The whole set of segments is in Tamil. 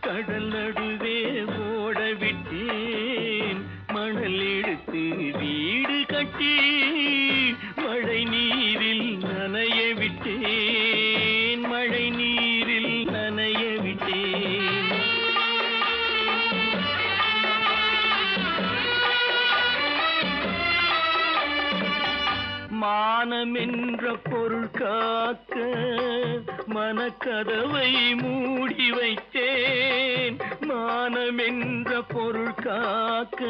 கடல் நடுவே ஓட விட்டேன் மணல் எடுத்து வீடு கட்டி மழை நீரில் நனைய விட்டேன் மழை நீரில் நனைய விட்டேன் மானம் என்ற பொருள் காக்க மனக்கதவை மூடி வைத்தேன் மானம் என்ற பொருள் காக்க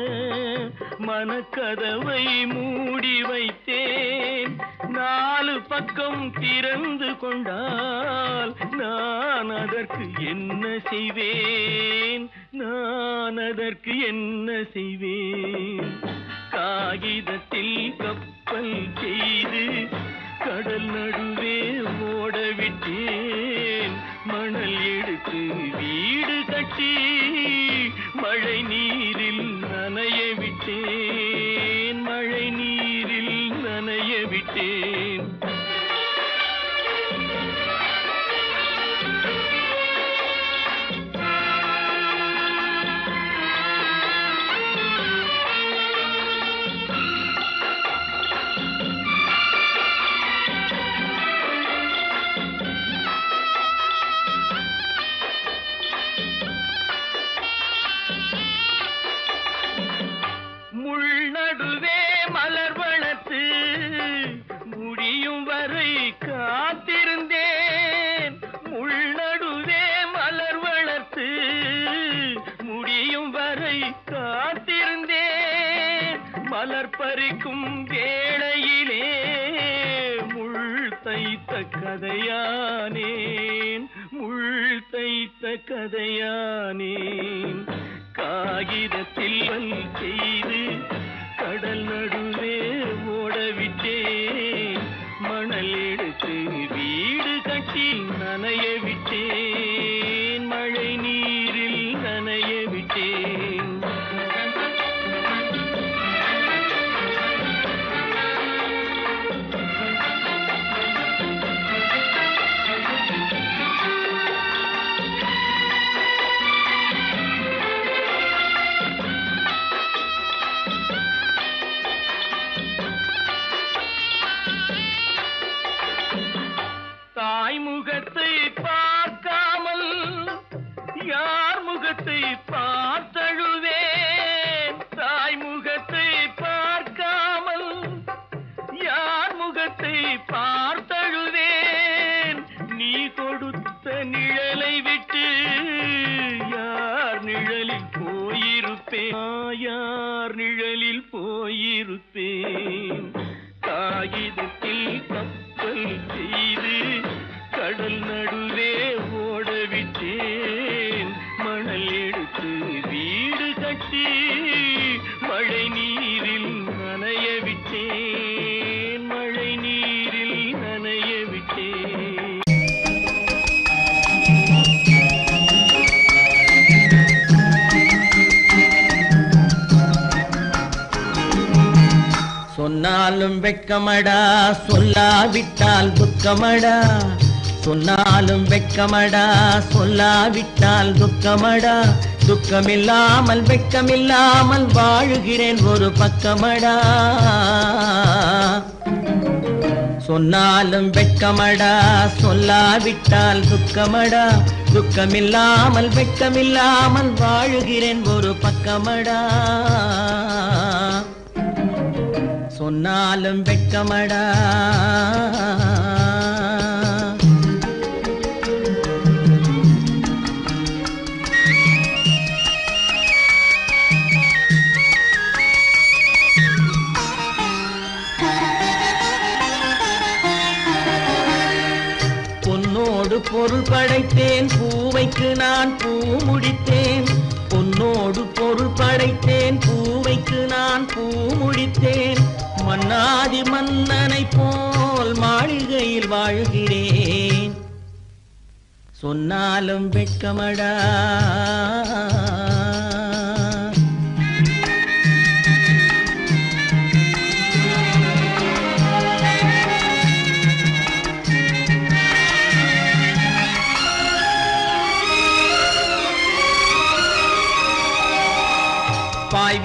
மனக்கதவை மூடி வைத்தேன் நாலு பக்கம் திறந்து கொண்டால் நான் அதற்கு என்ன செய்வேன் நான் அதற்கு என்ன செய்வேன் காகிதத்தில் கப்பல் செய்து கடல் நடுவே ஓட விட்டேன் மணல் எடுத்து வீடு கட்டி மழை நீரில் நனைய விட்டேன் மழை நீரில் நனைய விட்டேன் நடுவே மலர் வளர்த்து முடியும் வரை காத்திருந்தேன் முள்நடுவே மலர் வளர்த்து முடியும் வரை காத்திருந்தேன் மலர் பறிக்கும் வேளையிலே முள் தைத்த கதையானேன் முள் தைத்த கதையானேன் காகிதத்தில் செய்து கடல் நடுவே ஓடவிட்டேன் மணல் எடுத்து வீடு கட்டி நனைய விட்டேன் மழை நீரில் நனைய விட்டேன் தாய் முகத்தை பார்க்காமல் யார் முகத்தை பார்த்தழுவேன் தாய் முகத்தை பார்க்காமல் யார் முகத்தை பார்த்தழுவேன் நீ கொடுத்த நிழலை விட்டு யார் நிழலில் போயிருப்பேன் யார் நிழலில் போயிருப்பேன் காகிதத்தில் கப்பல் செய்து கடல் நடுவே ஓடவிட்டேன் மணல் எடுத்து வீடு கட்டி மழை நீரில் நனைய விட்டேன் மழை நீரில் நனைய விட்டேன் சொன்னாலும் வெட்கமடா சொல்லாவிட்டால் துக்கமடா சொன்னாலும் வெட்கமடா சொல்லாவிட்டால் துக்கமடா துக்கமில்லாமல் வெட்கமில்லாமல் வாழுகிறேன் ஒரு பக்கமடா சொன்னாலும் வெட்கமடா சொல்லாவிட்டால் துக்கமடா துக்கமில்லாமல் வெட்கமில்லாமல் வாழுகிறேன் ஒரு பக்கமடா சொன்னாலும் வெட்கமடா பொன்னோடு பொருள் படைத்தேன் பூவைக்கு நான் பூ முடித்தேன் பொன்னோடு பொருள் படைத்தேன் பூவைக்கு நான் பூ முடித்தேன் மன்னாதி மன்னனை போல் மாளிகையில் வாழ்கிறேன் சொன்னாலும் வெட்கமடா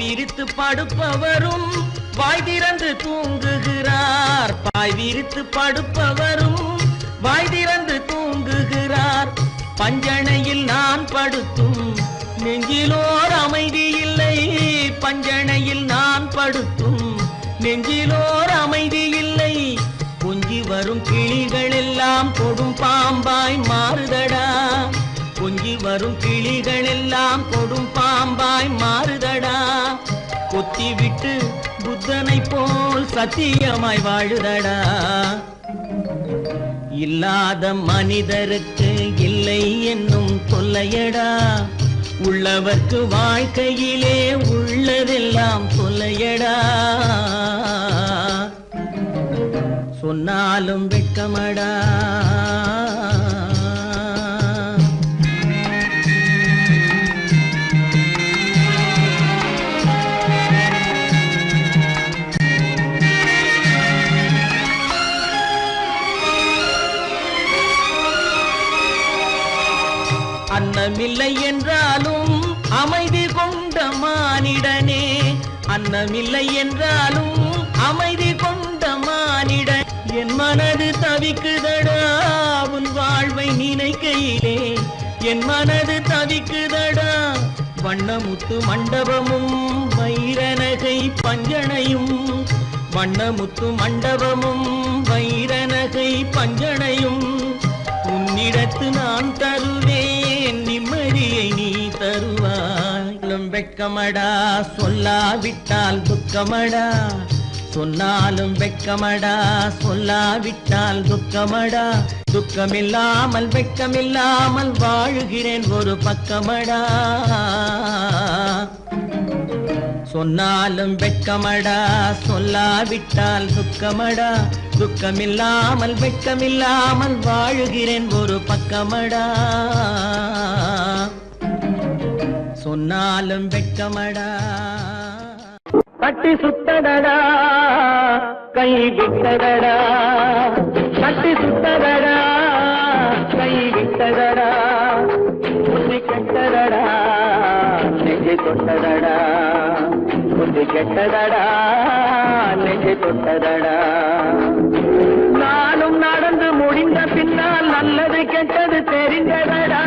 விரித்து படுப்பவரும் வாய் திறந்து தூங்குகிறார். பாய் விரித்து படுப்பவரும் வாய் திறந்து தூங்குகிறார். பஞ்சணையில் நான் படுத்தும் நெஞ்சிலோர் அமைதி இல்லை. பஞ்சணையில் நான் படுத்தும் நெஞ்சிலோர் அமைதி இல்லை. கொஞ்சி வரும் கிளிகள் எல்லாம் கொடும் பாம்பாய் மாறுதடா. கொஞ்சி வரும் கிளிகள் எல்லாம் கொடும் பாம்பாய் மாறுதடா. கொத்தி விட்டு புத்தனை போல் சத்தியமாய் வாழுதடா. இல்லாத மனிதருக்கு இல்லை என்னும் தொல்லையடா. உள்ளவர்க்கு வாழ்க்கையிலே உள்ளதெல்லாம் தொல்லையடா. சொன்னாலும் வெட்கமடா. அன்னமில்லை என்றாலும் அமைதி கொண்ட மானிடனே. அன்னமில்லை என்றாலும் அமைதி கொண்ட மானிடன். என் மனது தவிக்குதடா உன் வாழ்வை நினைக்கையிலே. என் மனது தவிக்குதடா. வண்ணமுத்து மண்டபமும் வைரநகை பஞ்சணையும். வண்ணமுத்து மண்டபமும் வைரநகை பஞ்சணையும். உன்னிடத்து நான் தருவேன் நிம்மதியை நீ தருவாய். வெட்கமடா சொல்லாவிட்டால் துக்கமடா. சொன்னாலும் வெட்கமடா சொல்லாவிட்டால் துக்கமடா. துக்கமில்லாமல் வெட்கமில்லாமல் வாழுகிறேன் ஒரு பக்கமடா. சொன்னாலும் வெட்கமடா சொல்லாவிட்டால் துக்கமடா. துக்கமில்லாமல் வெட்கமில்லாமல் வாழுகிறேன் ஒரு பக்கமடா. சொன்னாலும் வெட்கமடா. கட்டி சுட்டதடா கை விட்டதடா. கட்டி சுட்டதடா கை விட்டதடா. புத்தி கெட்டதடா நெஞ்சை தொட்டதடா. புத்தி கெட்டதடா நெஞ்சை தொட்டதடா. நானும் நடந்து முடிந்த பின்னால் நல்லது கெட்டது தெரிந்ததடா.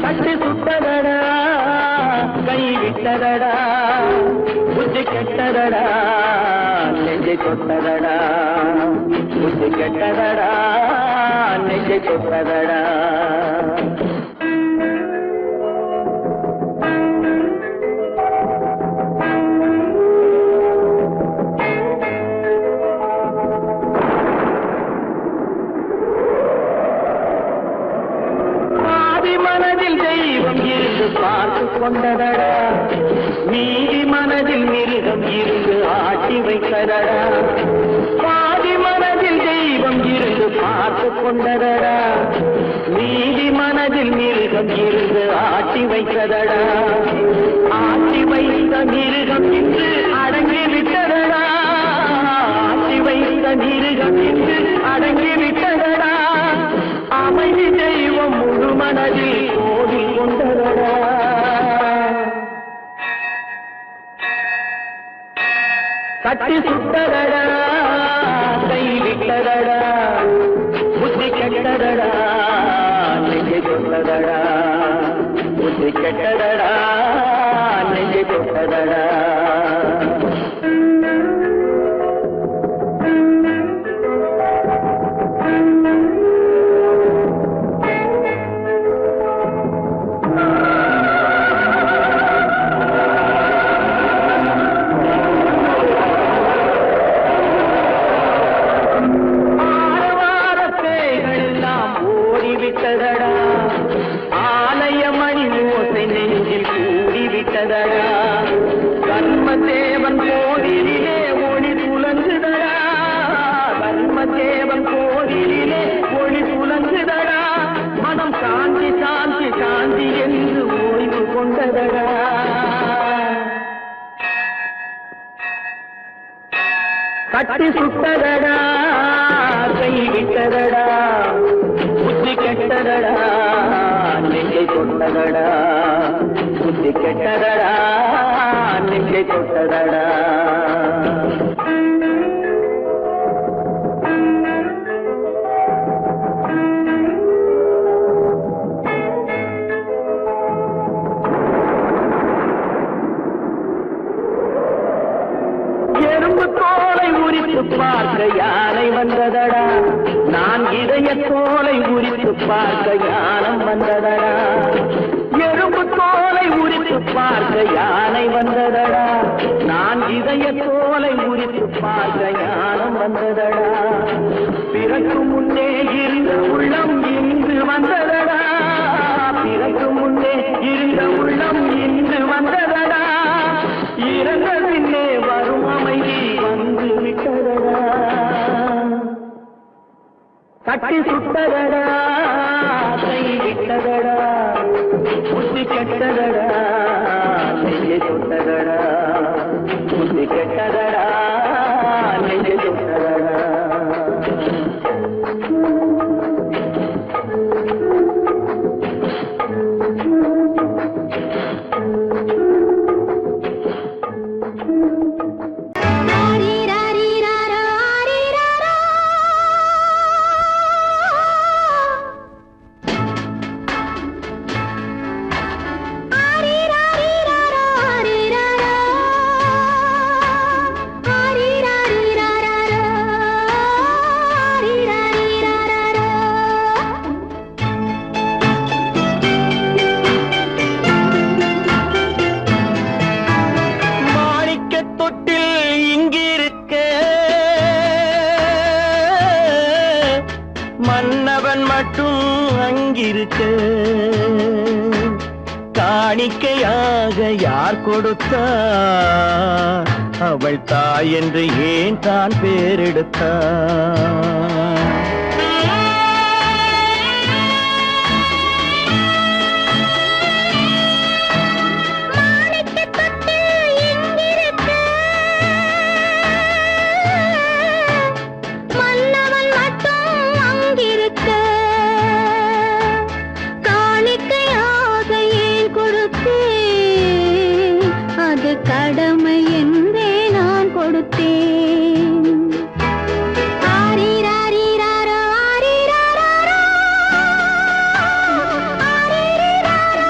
கட்டி சுட்டதடா கை விட்டதடா. புத்தி கெட்டதடா நெஞ்சை தொட்டதடா. புத்தி கெட்டதடா நெஞ்சை தொட்டதடா. பார்த்து கொண்டதடா. நீதி மனதில் மிருகம் இருந்து ஆட்டி வைத்ததடா. பாதி மனதில் தெய்வம் இருந்து பார்த்து கொண்டதடா. நீதி மனதில் மிருகம் இருந்து ஆட்டி வைத்ததடா. ஆட்டி வைத்த மிருகம் இன்று அடங்கி விட்டதடா. ஆட்டி வைத்த மிருகம் இன்று அடங்கி விட்டதடா. அமைதி தெய்வம் முழு மனதில் கோவில் கொண்டதடா. கட்டி சுட்டதடா கை விட்டதடா. புத்தி கெட்டதடா நெஞ்சை தொட்டதடா. புத்தி கெட்டதடா நெஞ்சை தொட்டதடா. கர்மதேவன் கோவிலிலே ஒளி துலங்குதடா. கர்மதேவன் கோவிலிலே ஒளி துலங்குதடா. மனம் சாந்தி சாந்தி சாந்தி என்று ஓய்வு கொண்டதடா. கட்டி சுட்டதடா கை விட்டதடா. புத்தி கெட்டதடா நெஞ்சை தொட்டதடா புத்தி கெட்டதடா நெஞ்சை தொட்டதடா பார்க்க யானை வந்ததடா நான் இதய தோலை உரித்து பார்க்க யானம் வந்ததடா எறும்பு தோலை உரித்து பார்க்க யானை வந்ததடா நான் இதய தோலை உரித்து பார்க்க யானம் வந்ததடா பிறகு முன்னே இருந்த உள்ளம் இன்று வந்ததடா பிறகு முன்னே இருந்த உள்ளம் இன்று வந்ததடா இறந்த பின்னே வரும் அமைதி வந்து விட்டதடா கட்டி சுட்டதடா கை விட்டதடா புத்தி கெட்டதடா நெஞ்சை சுட்டதடா புத்தி கெட்டதடா நெஞ்சை சுட்டதடா மன்னவன் மட்டும் அங்கிருக்க காணிக்கையாக யார் கொடுத்தார் அவள் தாய் என்று ஏன் தான் பேரெடுத்தார் கடமை என்றே நான் கொடுத்தேன் ஆரிராரிராரோ ஆரிராரோ ஆரிராரோ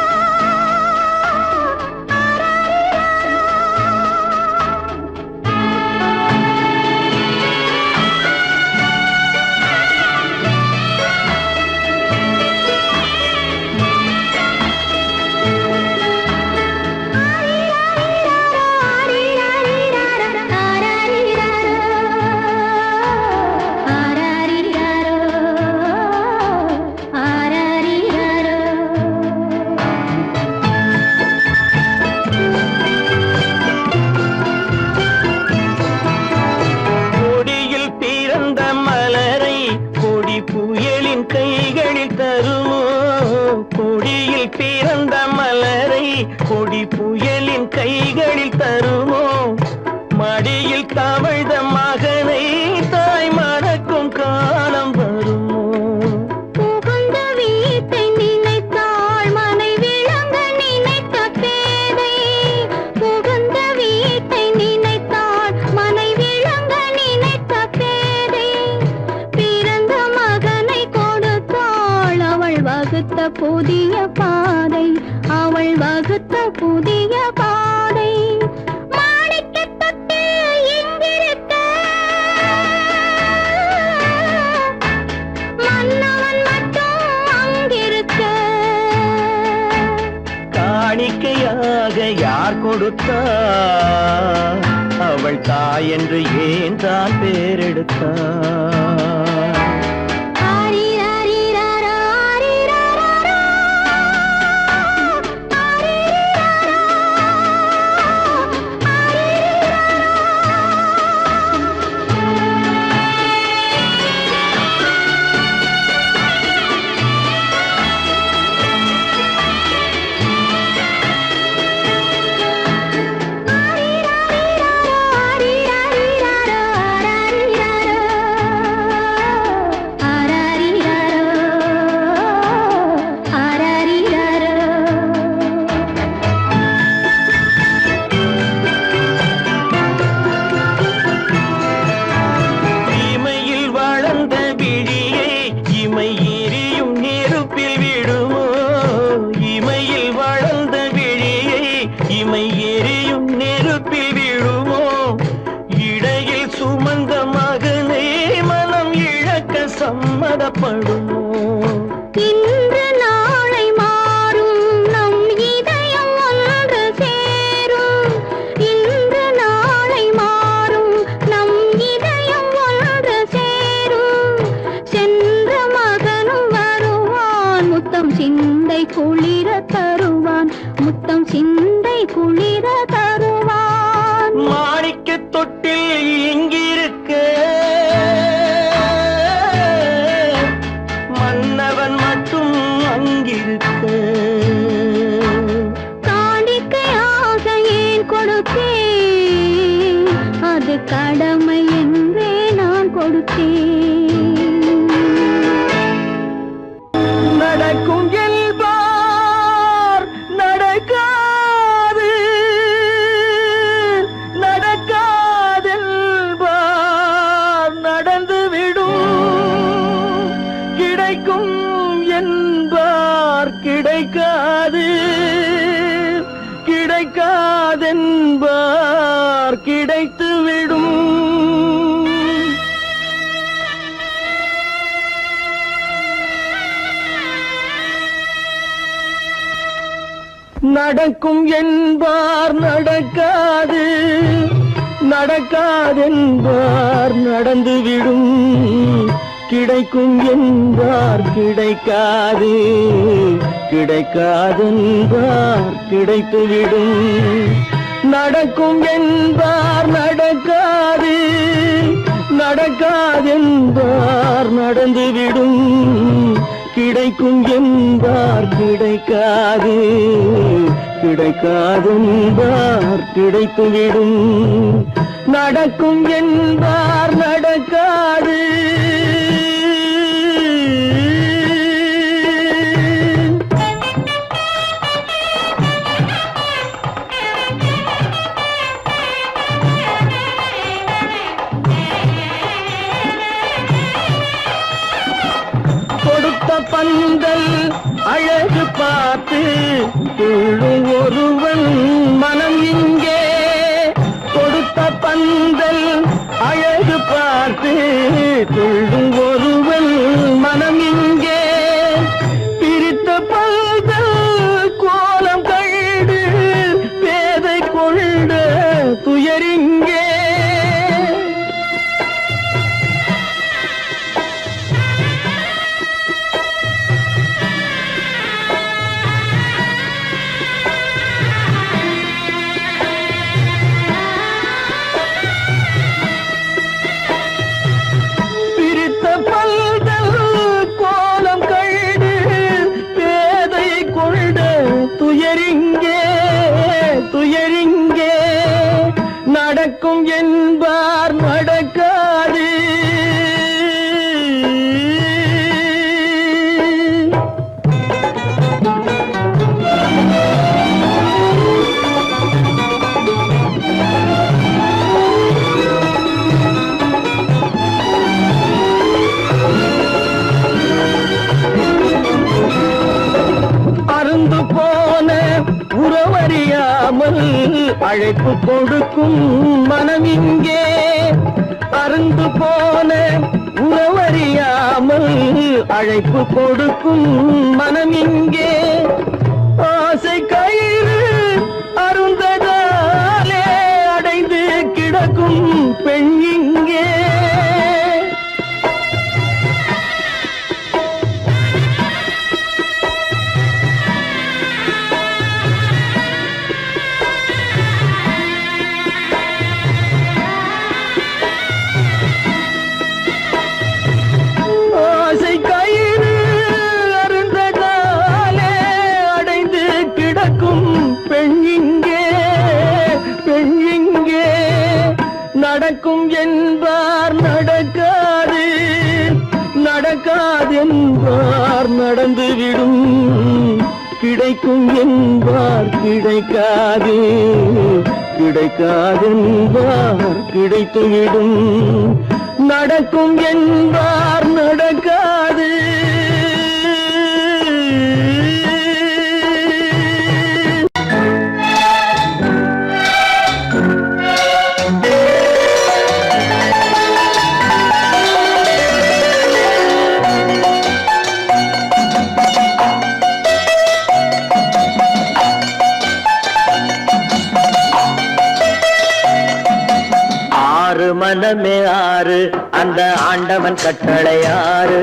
கைகளில் தருமோ கொடியில் பிறந்த மலரை கொடி புயலின் கைகளில் தருமோ மடியில் தவழ்ந்த மகனை தாய் மறக்கும் காலம் வருமோ புகுந்த வீட்டை நினைத்தாள் மனை விளங்க நினைத்த பேதை புகுந்த வீட்டை நினைத்தாள் மனை விளங்க நினைத்த பேதை பிறந்த மகனை கொடுத்தாள் அவள் வகுத்த புதிய பாதை அவள் வகுத்த புதிய பாதை காணிக்கையாக யார் கொடுத்தார் அவள் தாய் என்று ஏன் தான் பேரெடுத்தார் புறப்படுமோ? இன்று நாளை மாறும் நம் இதயம் ஒன்று சேரும். இன்று நாளை மாறும் நம் இதயம் ஒன்று சேரும். சென்ற மகனும் வருவான், முத்தம் சிந்தை குளிர தருவான், முத்தம் சிந்தை குளிர தருவான். மாணிக்க தொட்டில் இங்கிருக்க மன்னவன் மட்டும் அங்கிருக்க. காணிக்கையாக ஏன் கொடுத்தேன், அது கடமை என்றே நான் கொடுத்தேன். நடக்கும் என்பார் நடக்காது, நடக்காதென்பார் நடந்துவிடும். கிடைக்கும் என்பார் கிடைக்காது, கிடைக்காதென்பார் கிடைத்துவிடும். நடக்கும் என்பார் நடக்காது, நடக்காதென்பார் நடந்துவிடும். கிடைக்கும் என்பார் கிடைக்காது, கிடைக்காதென்பார் கிடைத்துவிடும். நடக்கும் என்பார் நடக்காது, நடக்காதென்பார் நடந்துவிடும். கிடைக்கும் என்பார் கிடைக்காது, கிடைக்காதென்பார் கிடைத்துவிடும். நடக்கும் என்பார் நடக்காது. கொடுத்த பந்தல் அழகு பார்த்து துள்ளும் ஒருவன் மனம் இங்கே. கொடுத்த பந்தல் அழகு பார்த்து துள்ளும் ஒருவன் மனம் இங்கே. பிரித்த பந்தல் கோலம் கண்டு பேதை கொண்ட துயரிங்கே. துயரிங்கே, துயரிங்கே. நடக்கும் என்பார் நடக்காது. அருந்து போன உறவறியாமல் அழைப்பு கொடுக்கும் மனம் இங்கே. அருந்து போன உறவறியாமல் அழைப்பு கொடுக்கும் மனம் இங்கே. ஆசை கயிறு அருந்ததாலே அடைந்து கிடக்கும் பெண் இங்கே. நடக்கும் என்பார் நடக்காது, நடக்காதென்பார் நடந்துவிடும். கிடைக்கும் என்பார் கிடைக்காது, கிடைக்காதென்பார் கிடைத்துவிடும். நடக்கும் என்பார் நடக்காது. மனமே ஆறு அந்த ஆண்டவன் கட்டளை ஆறு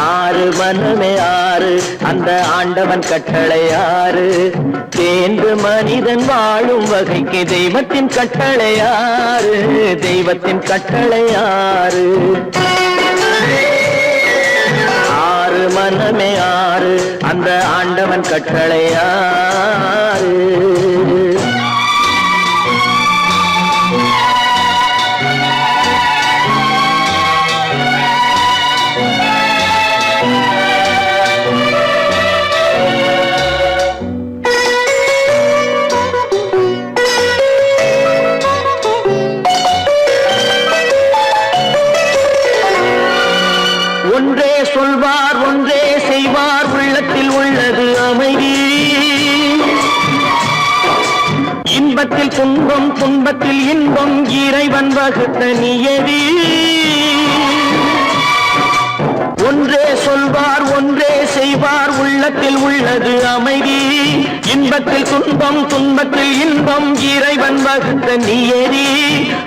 ஆறு மனமே ஆறு அந்த ஆண்டவன் கட்டளை ஆறு தேர்ந்து மனிதன் வாழும் வகைக்கு தெய்வத்தின் கட்டளை ஆறு தெய்வத்தின் கட்டளை ஆறு ஆறு மனமே ஆறு அந்த ஆண்டவன் கட்டளை ஆறு ஒன்றே சொல்வார் ஒன்றே செய்வார் உள்ளத்தில் உள்ளது அமைதி இன்பத்தில் துன்பம் துன்பத்தில் இன்பம் இறைவன் வகுத்த நியதி ஒன்றே சொல்வார் ஒன்றே செய்வார் உள்ளத்தில் உள்ளது அமைதி இன்பத்தில் துன்பம் துன்பத்தில் இன்பம் இறைவன் வகுத்த நியதி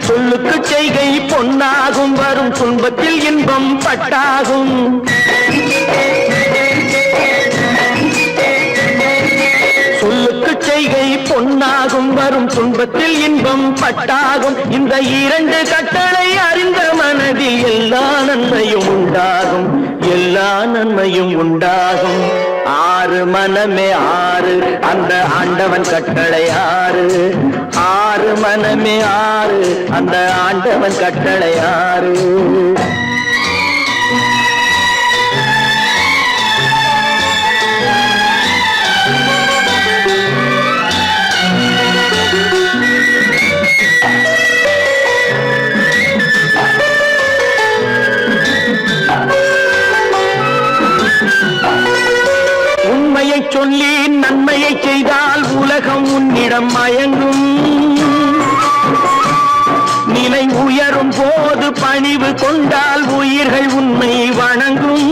சொல்லுக்கு செய்கை பொன்னாகும் வரும் துன்பத்தில் இன்பம் பட்டாகும் சொல்லுக்கு செய்கை பொன்னாகும் வரும் துன்பத்தில் இன்பம் பட்டாகும் இந்த இரண்டு கட்டளை அறிந்த மனதில் எல்லா நன்மையும் உண்டாகும் எல்லா நன்மையும் உண்டாகும் ஆறு மனமே ஆறு அந்த ஆண்டவன் கட்டளை ஆறு ஆறு மனமே ஆறு அந்த ஆண்டவன் கட்டளை ஆறு உண்மையை சொல்லி நன்மையை செய்தால் உலகம் உன்னிடம் மயங்கும் நிலை உயரும் போது பணிவு கொண்டால் உயிர்கள் உன்னை வணங்கும்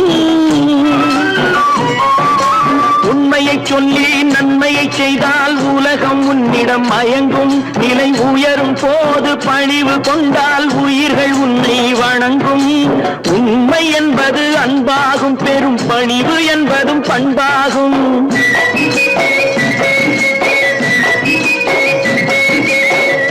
உண்மையை சொல்லி நன்மையை செய்தால் உலகம் உன்னிடம் மயங்கும் நிலை உயரும் போது பணிவு கொண்டால் உயிர்கள் உன்னை வணங்கும் உண்மை என்பது அன்பாகும் பெரும் பணிவு என்பதும் பண்பாகும்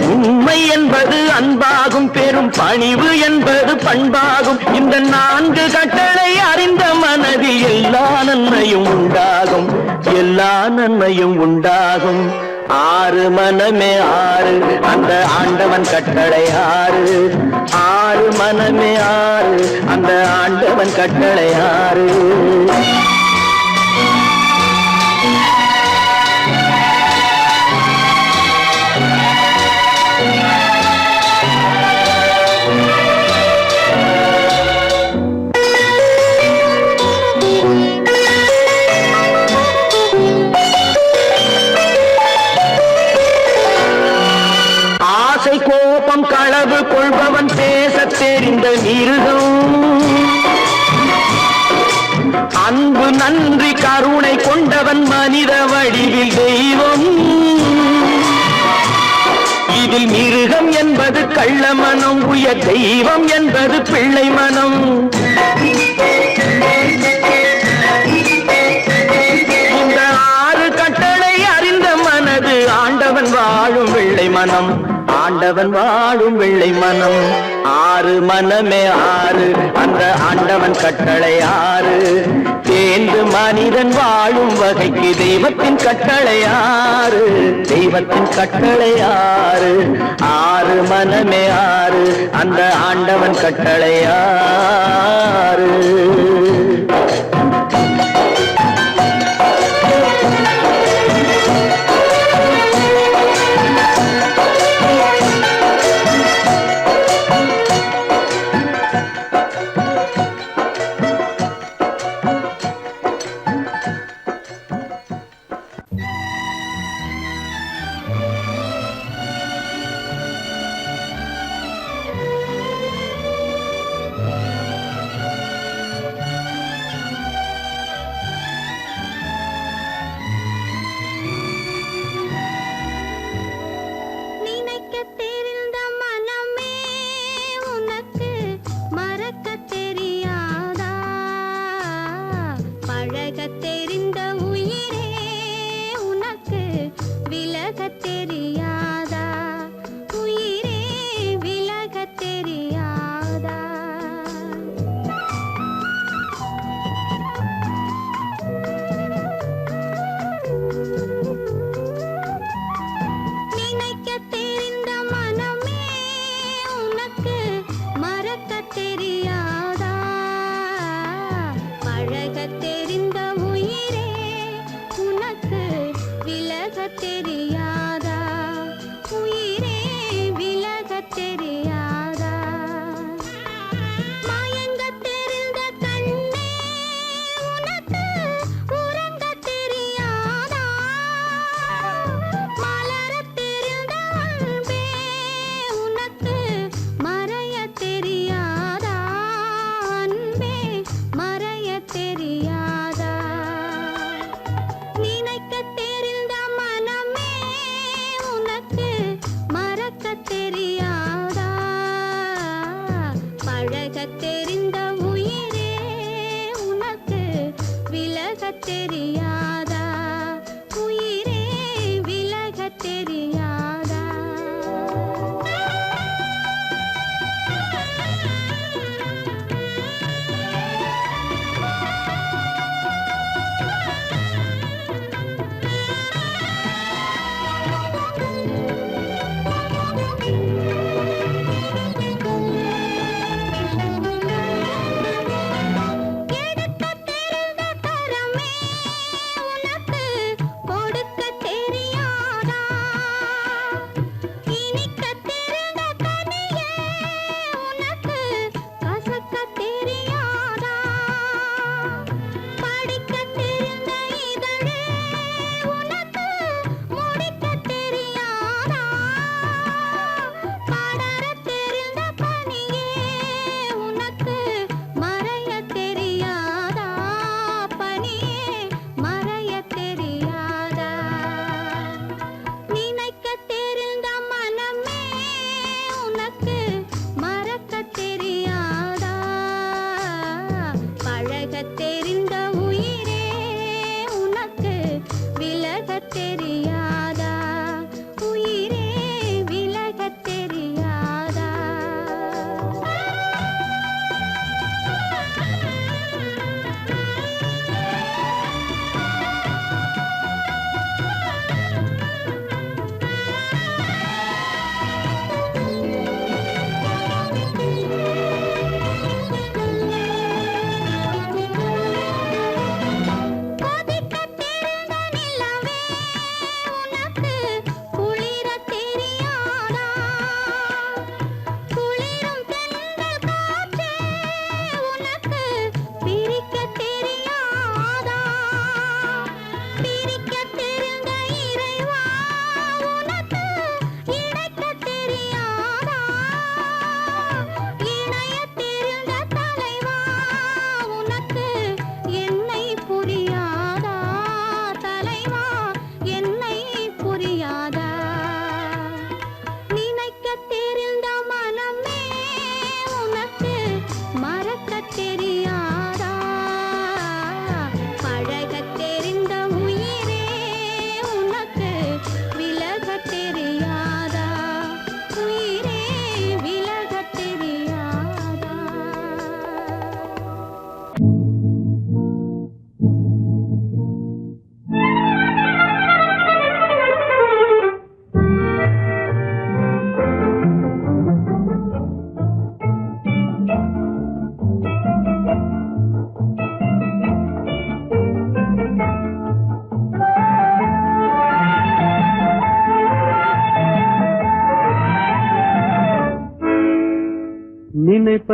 உண்மை என்பது அன்பாகும் பெரும் பணிவு என்பது பண்பாகும் இந்த நான்கு கட்டளை அறிந்த மனதில் எல்லா நன்மையும் உண்டாகும் எல்லா நன்மையும் உண்டாகும் ஆறு மனமே ஆறு அந்த ஆண்டவன் கட்டளை ஆறு ஆறு மனமே ஆறு அந்த ஆண்டவன் கட்டளை ஆறு கோபம் களவு கொள்பவன் பேசத் தெரிந்த மிருகம் அன்பு நன்றி கருணை கொண்டவன் மனித வடிவில் தெய்வம் இதில் மிருகம் என்பது கள்ள மனம் உயர் தெய்வம் என்பது பிள்ளை மனம் இந்த ஆறு கட்டளை அறிந்த மனது ஆண்டவன் வாழும் வெள்ளை மனம் ஆண்டவன் வாழும் வெள்ளை மனம் ஆறு மனமே ஆறு அந்த ஆண்டவன் கட்டளை ஆறு தேர்ந்து மனிதன் வாழும் வகைக்கு தெய்வத்தின் கட்டளை ஆறு தெய்வத்தின் கட்டளை ஆறு ஆறு மனமே ஆறு அந்த ஆண்டவன் கட்டளை ஆறு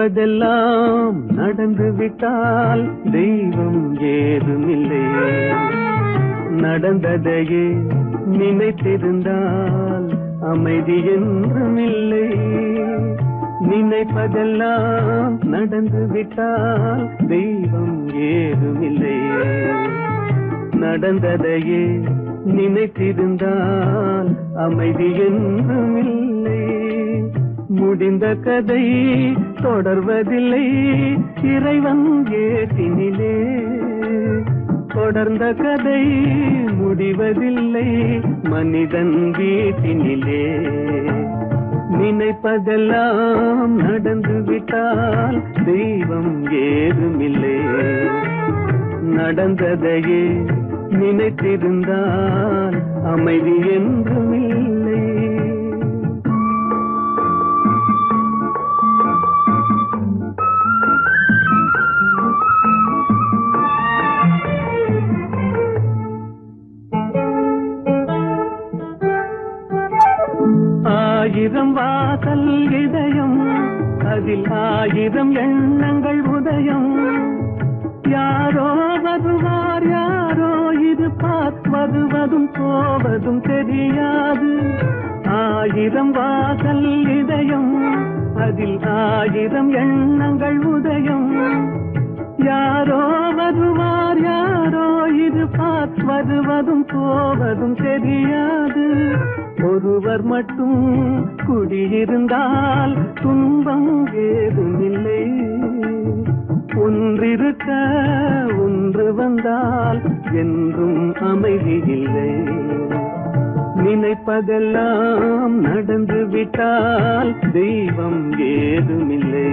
நினைப்பதெல்லாம் நடந்து விட்டால் தெய்வம் ஏதுமில்லை. நடந்ததையே நினைத்திருந்தால் அமைதி என்றும் இல்லை. நினைப்பதெல்லாம் நடந்து விட்டால் தெய்வம் ஏதுமில்லை. நடந்ததையே நினைத்திருந்தால் அமைதி என்றும் இல்லை. முடிந்த கதை தொடர்வதில்லை இறைவன் ஏட்டினிலே. தொடர்ந்த கதை முடிவதில்லை மனிதன் வீட்டினிலே. நினைப்பதெல்லாம் நடந்து விட்டால் தெய்வம் ஏதுமில்லை. நடந்ததையே நினைத்திருந்தால் அமைதி என்றும் இல்லை. ஆயிரம் வாசல் இதயம் அதில் ஆயிரம் எண்ணங்கள் உதயம். யாரோ வருவார் யாரோ இருப்பார் வருவதும் போவதும் தெரியாது. ஆயிரம் வாசல் இதயம் அதில் ஆயிரம் எண்ணங்கள் உதயம். யாரோ வருவார் யாரோ இருப்பார் வருவதும் போவதும் தெரியாது. ஒருவர் மட்டும் குடியிருந்தால் துன்பம் ஏதுமில்லை. ஒன்றிருக்க ஒன்று வந்தால் என்றும் அமைதி இல்லை. நினைப்பதெல்லாம் நடந்து விட்டால் தெய்வம் ஏதுமில்லை.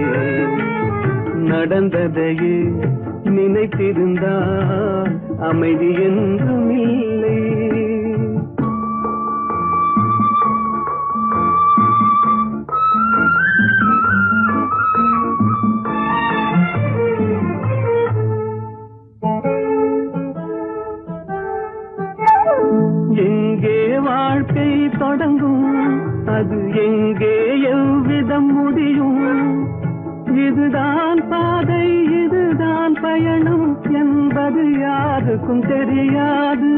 நடந்ததையே நினைத்திருந்தால் அமைதி என்றும் இல்லை. எங்கே வாழ்க்கை தொடங்கும் அது எங்கே எவ்விதம் முடியும். இதுதான் பாதை இதுதான் பயணம் என்பது யாருக்கும் தெரியாது.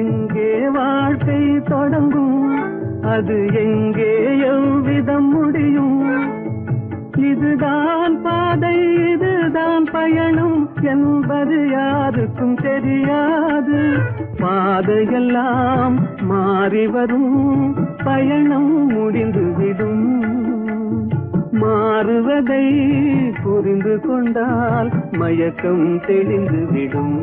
எங்கே வாழ்க்கை தொடங்கும் அது எங்கே எவ்விதம் முடியும். இதுதான் பாதை இதுதான் பயணம் என்பது யாருக்கும் தெரியாது. பாதையெல்லாம் மாறி வரும் பயணம் முடிந்துவிடும். மாறுவதை புரிந்து கொண்டால் மயக்கம் தெளிந்துவிடும்.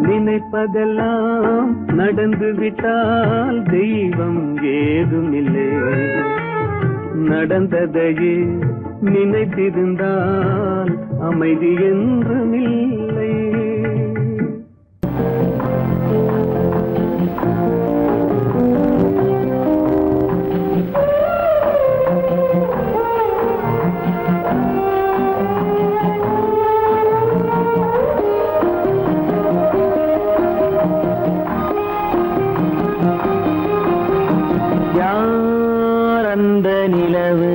நினைப்பதெல்லாம் நடந்து விட்டால் தெய்வம் ஏதுமில்லை. நடந்ததையே நினைத்திருந்தால் அமைதி என்றும் இல்லை. யார் அந்த நிலவு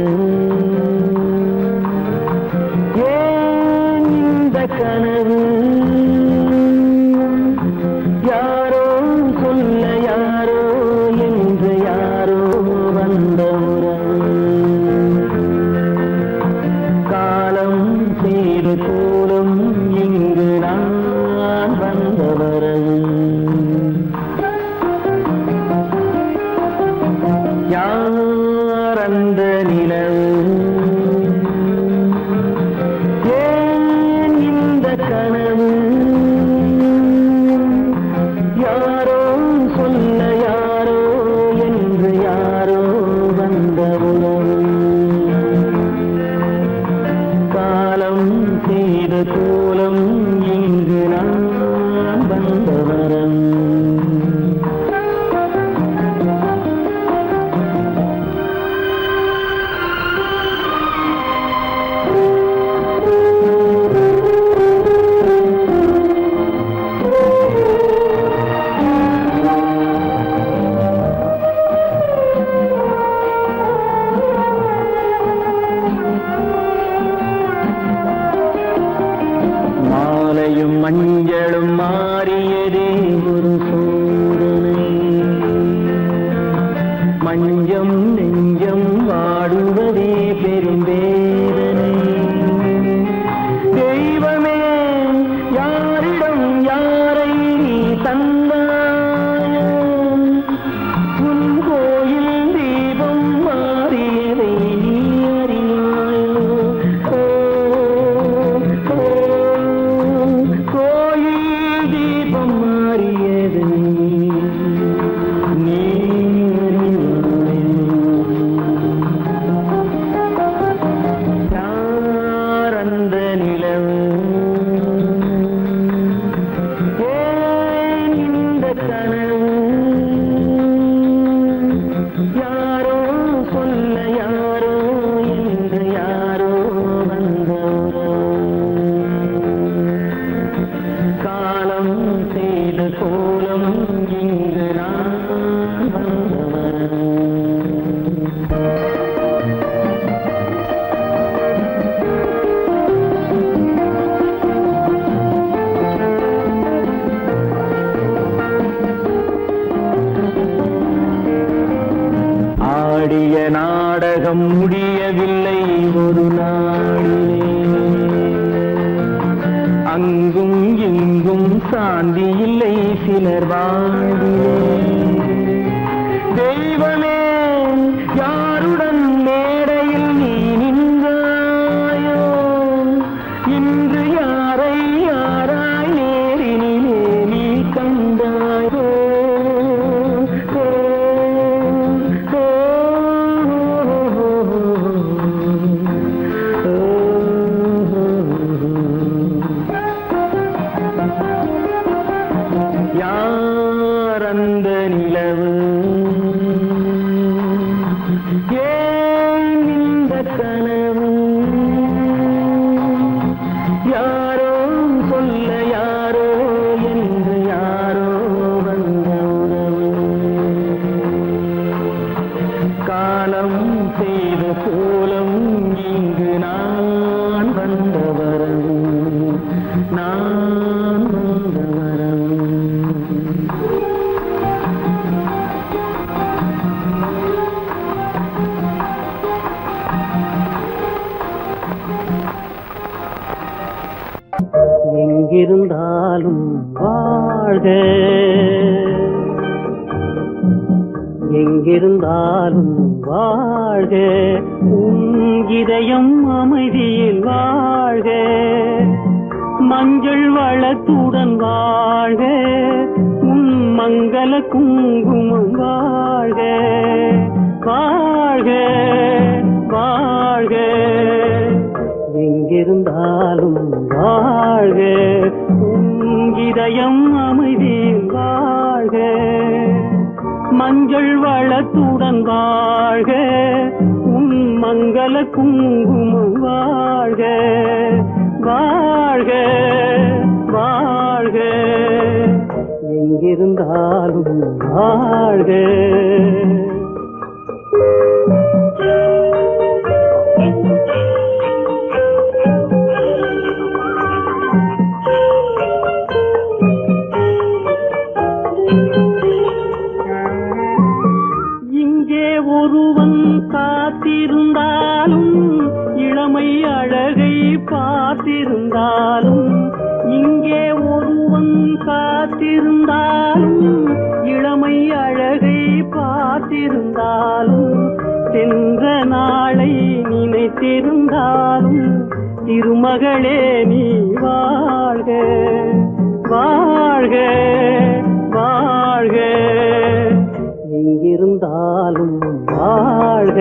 ஏன் இந்த கனவு. யாரோ மஞ்சம் நெஞ்சம் வாடுவதே பெரும் வேதனை. தெய்வமே யாரிடம் யாரை தந்தாயோ, உன் கோயில் தீபம் மாறியதை நீ அறியாயோ. கோயில் தீபம் மாறியதை நீ கோலம் இங்கு நான் வந்தவன். ஆடிய நாடகம் முடியவில்லை ஒரு நாளிலே, அங்கும் இங்கும் சாந்தி இல்லை சிலர் வாழ்விலே. தெய்வமே யாருடன் மேடையில் நீ நின்றாயோ, இன்று யாரை யாராய் நேரினிலே நீ கண்டாயோ. யார் அந்த நிலவு, ஏன் இந்த கனவு, யாரோ சொல்ல யாரோ என்று யாரோ வந்த உறவு. காலம் செய்த கோலம் இங்கு நான் வந்த வரவு, நான் வந்த வரவு. எங்கிருந்தாலும் வாழ்க, எங்கிருந்தாலும் வாழ்க, உன் இதயம் அமைதியில் வாழ்க, மஞ்சள் வளத்துடன் வாழ்க, உன் மங்கள குங்குமம் வாழ்க, வாழ்க வாழ்க. எங்கிருந்தாலும் வாழ்க, உன் இதயம் அமைதியில் வாழ்க, மஞ்சள் வளத்துடன் வாழ்க, உன் மங்கள குங்குமம் வாழ்க, வாழ்க வாழ்க. எங்கிருந்தாலும் வாழ்க. ஒருவன் காத்திருந்தாலும், இளமை அழகை பார்த்திருந்தாலும், இங்கே ஒருவன் காத்திருந்தாலும், இளமை அழகை பார்த்திருந்தாலும், சென்ற நாளை நினைத்திருந்தாலும், திருமகளே நீ வாழ்க, வாழ்க வாழ்க. எங்கிருந்தாலும் வாழ்க.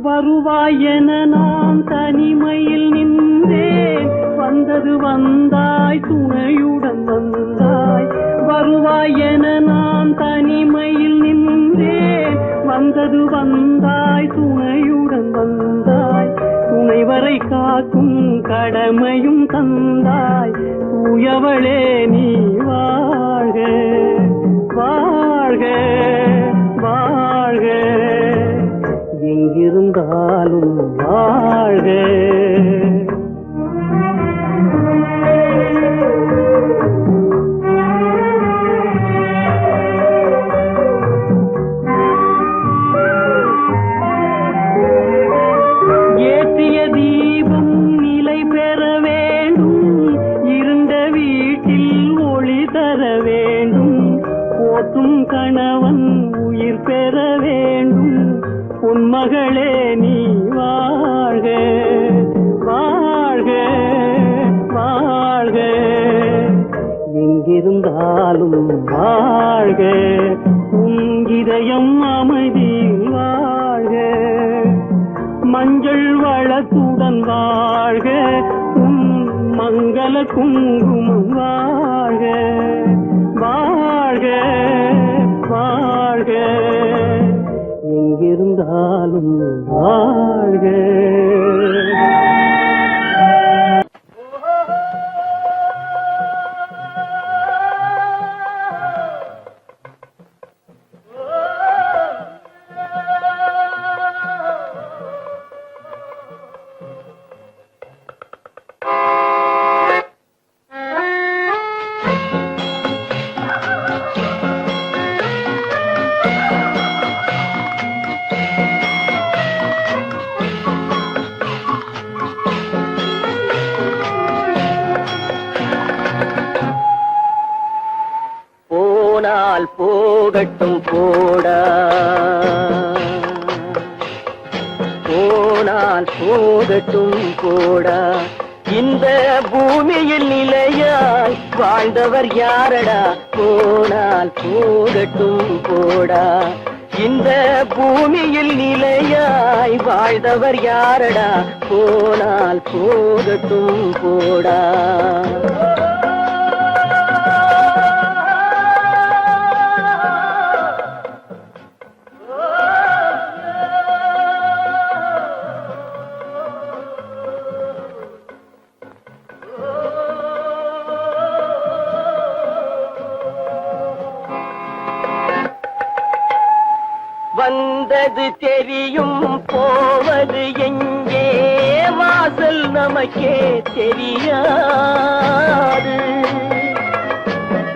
வருவாய் என நான் தனிமையில் நின்றேன், வந்தது வந்தாய் துணையுடன் வந்தாய். வருவாய் என நான் தனிமையில் நின்றேன், வந்தது வந்தாய் துணையுடன் வந்தாய். துணைவரை காக்கும் கடமையும் தந்தாய், தூயவளே நீ வாழ்க, வாழ்க வாழ்க. உன் மகளே நீ வாழ்க வாழ்க வாழ்க, எங்கிருந்தாலும் வாழ்க, உன் இதயம் அமைதியில் வாழ்க, மஞ்சள் வளத்துடன் வாழ்க, உன் மங்கள குங்குமம் வாழ்க வாழ்க வாழ்க, எங்கிருந்தாலும் வாழ்க. போனால் போகட்டும் போடா, போனால் போகட்டும் போடா, இந்த பூமியில் நிலையாய் வாழ்ந்தவர் யாரடா, போனால் போகட்டும் போடா, இந்த பூமியில் நிலையாய் வாழ்ந்தவர் யாரடா, போனால் போகட்டும் போடா. வந்தது தெரியும் போவது எங்கே, வாசல் நமக்கே தெரியாது,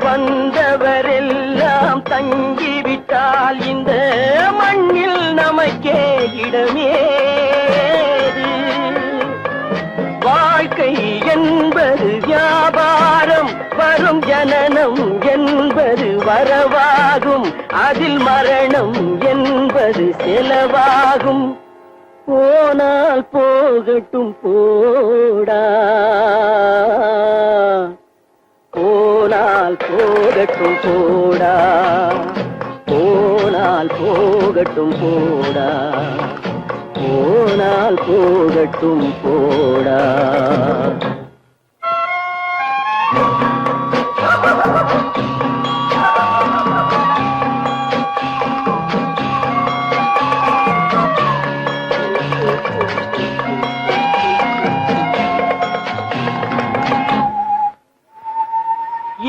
வந்தவரெல்லாம் தங்கிவிட்டால் இந்த மண்ணில் நமக்கே இடமேது, வாழ்க்கை என்பது வியாபாரம், வரும் ஜனனம் என்பது வரவாகும், அதில் மரணம் என்பது செலவாகும், போனால் போகட்டும் போடா, போனால் போகட்டும் போடா, போனால் போகட்டும் போடா, போனால் போகட்டும் போடா.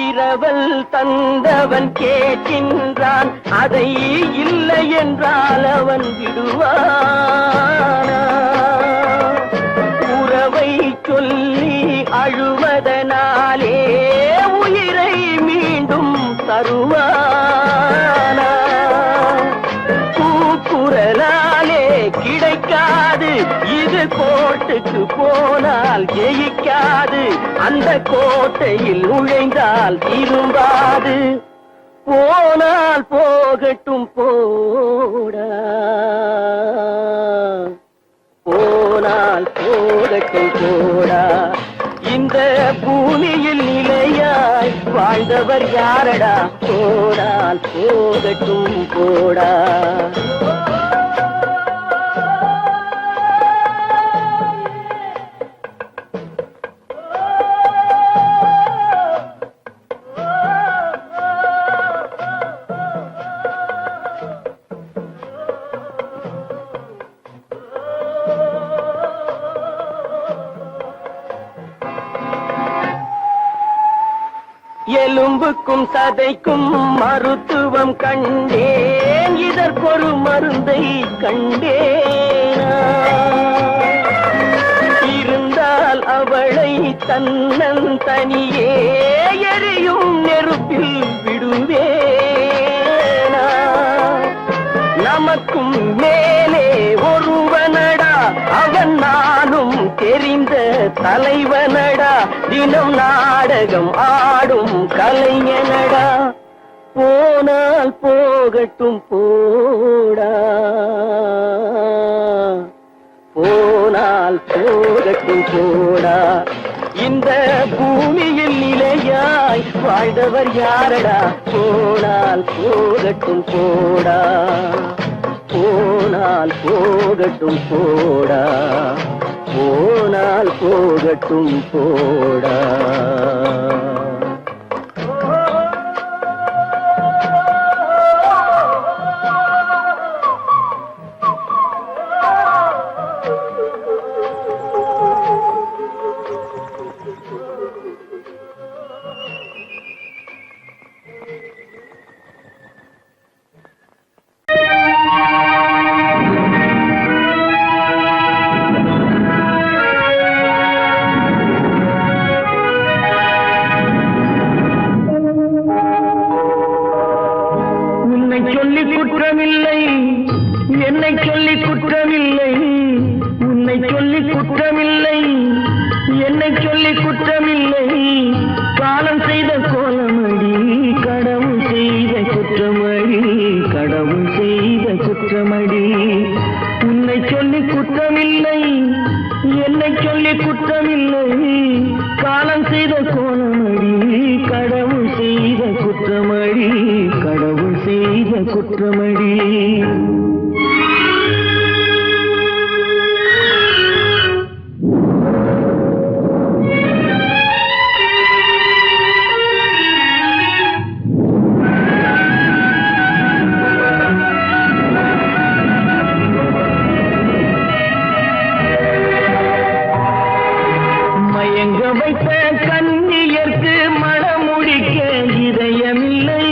இரவல் தந்தவன் கேட்கின்றான், அதை இல்லை என்றால் அவன் விடுவானா, உறவை சொல்லி அழுவதனாலே உயிரை மீண்டும் தருவானா, கூக்குரலாலே கிடைக்காது, இது கோட்டுக்கு போனால் ஜெயிக்காது, அந்த கோட்டையில் நுழைந்தால் திரும்பாது, போனால் போகட்டும் போடா, போனால் போகட்டும் போடா, இந்த பூமியில் நிலையாய் வாழ்ந்தவர் யாரடா, போனால் போகட்டும் போடா. எலும்புக்கும் சதைக்கும் மருத்துவம் கண்டேன், இதற்கொரு மருந்தை கண்டேனா, இருந்தால் அவளை தன்னந்தனியே எரியும் நெருப்பில் விடுவேனா, நமக்கும் மேலே ஒருவனடா, அவன் நானும் தெரிந்த தலைவனடா, தினம் நாடகம் ஆடும் கலைஞனடா, போனால் போகட்டும் போடா, போனால் போகட்டும் போடா. இந்த பூமியில் நிலையாய் வாழ்ந்தவர் யாரடா? போனால் போகட்டும் போடா, போனால் போகட்டும் போடா, போனால் போகட்டும் போடா. சொல்லி குற்றமில்லை, என்னை சொல்லி குற்றமில்லை, உன்னை சொல்லி குற்றமில்லை, என்னை சொல்லி குற்றமில்லை. காலம் செய்த கோலமடி, கடவுள் செய்த குற்றமடி, கடவுள் செய்த குற்றமடி. உன்னை சொல்லி குற்றமில்லை, என்னை சொல்லி குற்றமில்லை. காலம் செய்த கோலமடி, கடவுள் செய்த குற்றமடி, கடவுள் செய்த குற்றமடி. மயங்க வைத்த கண்ணியர்க்கு மணமுடிக்க இதயமில்லை,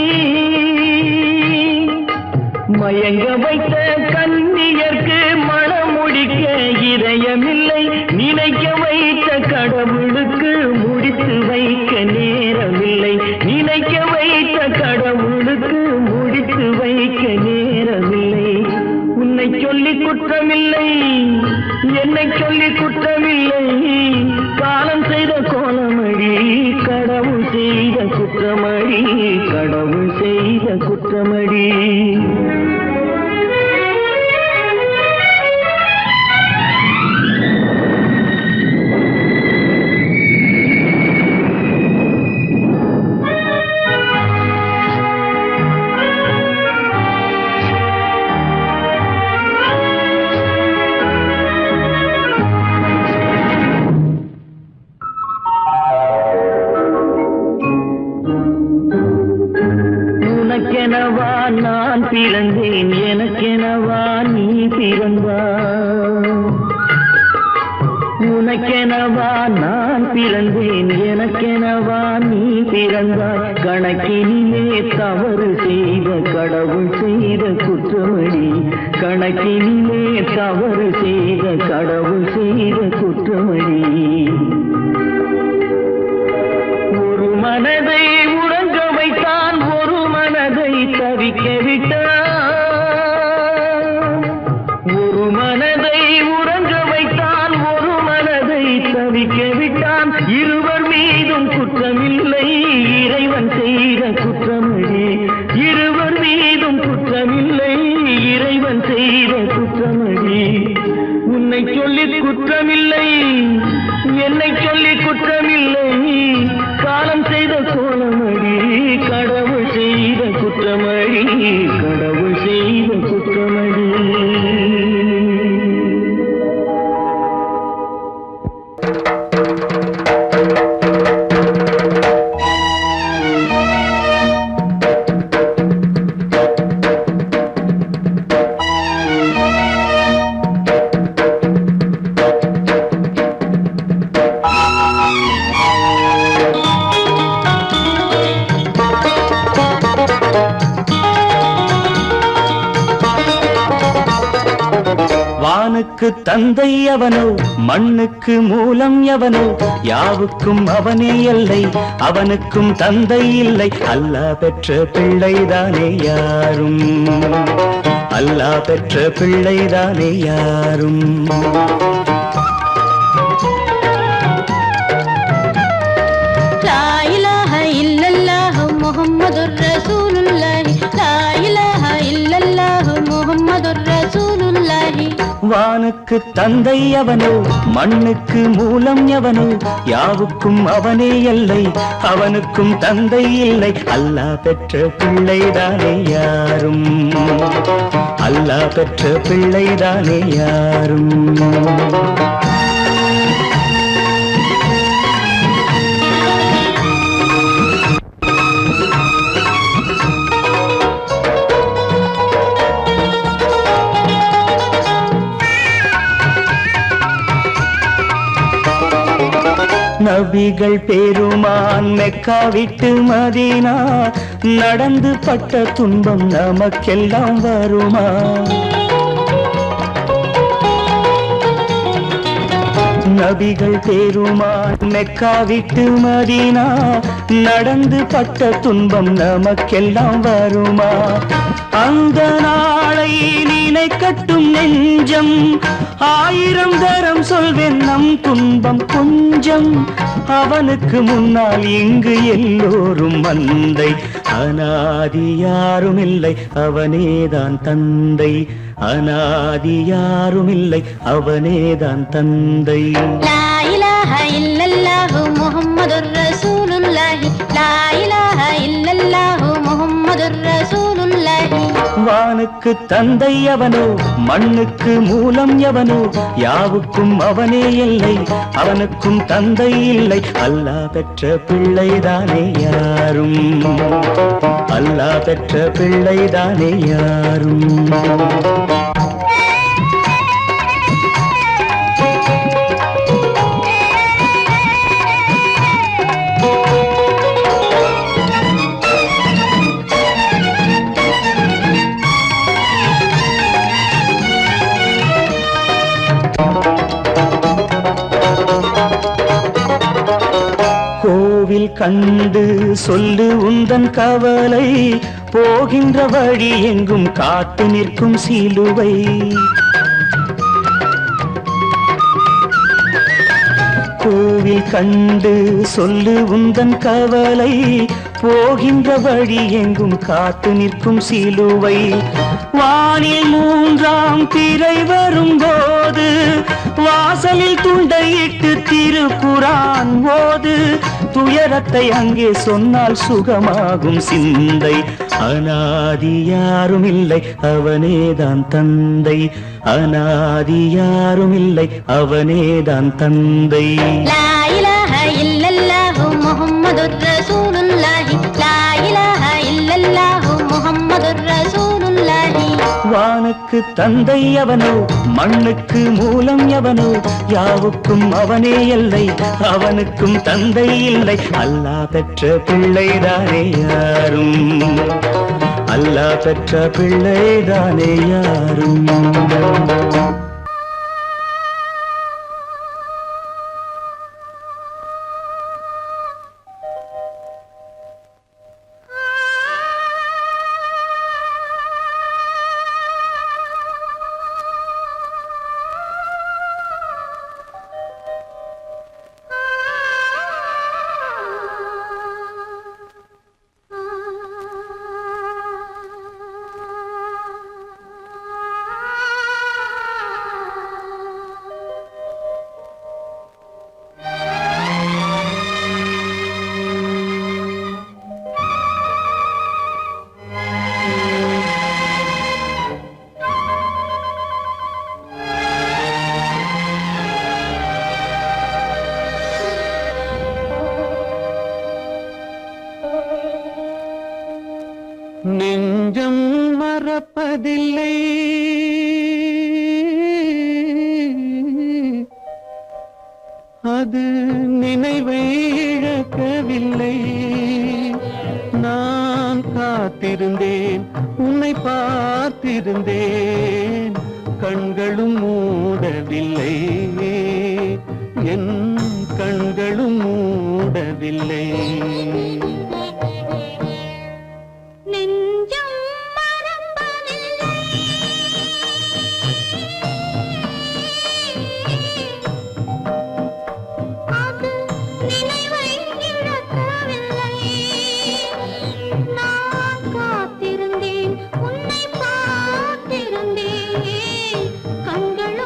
மயங்க வைத்த கண்ணியர்க்கு மணமுடிக்க இதயமில்லை. நினைக்க வைத்த கடவுளுக்கு முடித்து வைக்க நேரமில்லை, நினைக்க வைத்த கடவுளுக்கு முடித்து வைக்க நேரமில்லை. உன்னை சொல்லி குற்றமில்லை, என்னை சொல்லி குற்றமில்லை. காலம் செய்த கோலமடி, கடவுள் செய்த குற்றமடி, கடவுள் செய்த குற்றமடி. உனக்கெனவா நான் பிறந்தேன், எனக்கெனவா நீ பிறந்தாய். உனக்கெனவா நான் பிறந்தேன், எனக்கெனவா நீ பிறந்தாய். கணக்கினிலே தவறு செய்த கடவுள் செய்த குற்றமடி, கணக்கினிலே தவறு செய்த கடவுள் செய்த குற்றமடி. ஒரு மனதை உறங்க வைத்தான், ஒரு மனதை தவிக்க விட்டான். ஒரு மனதை உறங்க வைத்தான், ஒரு மனதை தவிக்க விட்டான். இருவர் மீதும் குற்றமில்லை, இறைவன் செய்த குற்றமடி. இருவர் மீதும் குற்றமில்லை, இறைவன் செய்த குற்றமடி. உன்னை சொல்லி குற்றமில்லை, என்னை சொல்லி குற்றமில்லை. காலம் செய்த கோலமடி, கடவுள் செய்த குற்றமடி, கடவுள் செய்த குற்றமடி. வானுக்கு தந்தை அவனோ, மண்ணுக்கு மூலம் எவனோ, யாவுக்கும் அவனே எல்லை, அவனுக்கும் தந்தை இல்லை. அல்லாஹ் பெற்ற பிள்ளைதானே யாரும், அல்லாஹ் பெற்ற பிள்ளைதானே யாரும். லா இலாஹ இல்லல்லாஹு முஹம்மதுர் ரசூலுல்லாஹ். வானுக்கு தந்தை அவனோ மண்ணுக்கு மூலம் எவனோ யாவுக்கும் அவனே எல்லை அவனுக்கும் தந்தை இல்லை அல்லாஹ் பெற்ற பிள்ளைதானே யாரும் அல்லாஹ் பெற்ற பிள்ளைதானே யாரும் நபிகள் பெருமான் மெக்கா விட்டு மதீனா நடந்து பட்ட துன்பம் நமக்கெல்லாம் வருமா நபிகள் பெருமான் மெக்கா விட்டு மதீனா நடந்து பட்ட துன்பம் நமக்கெல்லாம் வருமா அந்த நாளை நினைக்கட்டும் நெஞ்சம் ஆயிரம் தரம் சொல்வேன் நம் துன்பம் கொஞ்சம் அவனுக்கு முன்னால் இங்கு எல்லோரும் மந்தை அநாதி யாரும் இல்லை அவனேதான் தந்தை அநாதி யாரும் இல்லை அவனேதான் தந்தை லா இலாஹ இல்லல்லாஹு முஹம்மதுர் ரசூலுல்லாஹி லா இலாஹ இல்லல்லாஹு முஹம்மதுர் ரசூலுல்லாஹி வானுக்கு தந்தை அவனோ மண்ணுக்கு மூலம் எவனோ யாவுக்கும் அவனே இல்லை அவனுக்கும் தந்தை இல்லை அல்லாஹ் பெற்ற பிள்ளைதானே யாரும் அல்லாஹ் பெற்ற பிள்ளைதானே யாரும் கோவில் கண்டு சொல்லு உந்தன் கவலை போகின்ற வழி எங்கும் காத்து நிற்கும் சிலுவை கோவில் கண்டு சொல்லு உந்தன் கவலை போகின்ற வழி எங்கும் காத்து நிற்கும் சிலுவை வானில் மூன்றாம் பிறை வரும்போது வாசலில் துண்டையிட்டு திருக்குரான் ஓது துயரத்தை அங்கே சொன்னால் சுகமாகும் சிந்தை அநாதி யாரும் இல்லை அவனேதான் தந்தை அநாதி யாரும் இல்லை அவனேதான் தந்தை லா இலாஹ இல்லல்லாஹு முஹம்மதுர் ரசூலுல்லாஹி லா இலாஹ இல்லல்லாஹு முஹம்மதுர் ரசூலுல்லாஹி வானுக்கு தந்தை அவனோ மண்ணுக்கு மூலம் எவனோ யாவுக்கும் அவனே எல்லை அவனுக்கும் தந்தை இல்லை அல்லாஹ் பெற்ற பிள்ளைதானே யாரும் அல்லாஹ் பெற்ற பிள்ளைதானே யாரும் நெஞ்சம் மறப்பதில்லை அது நினைவை இழக்கவில்லை நான் காத்திருந்தேன் உன்னை பார்த்திருந்தேன் கண்களும் மூடவில்லை என் கண்களும் மூடவில்லை நெஞ்சம் மறப்பதில்லை அது நினைவை இழக்கவில்லை நான் காத்திருந்தேன் உன்னை பார்த்திருந்தேன் கண்களும்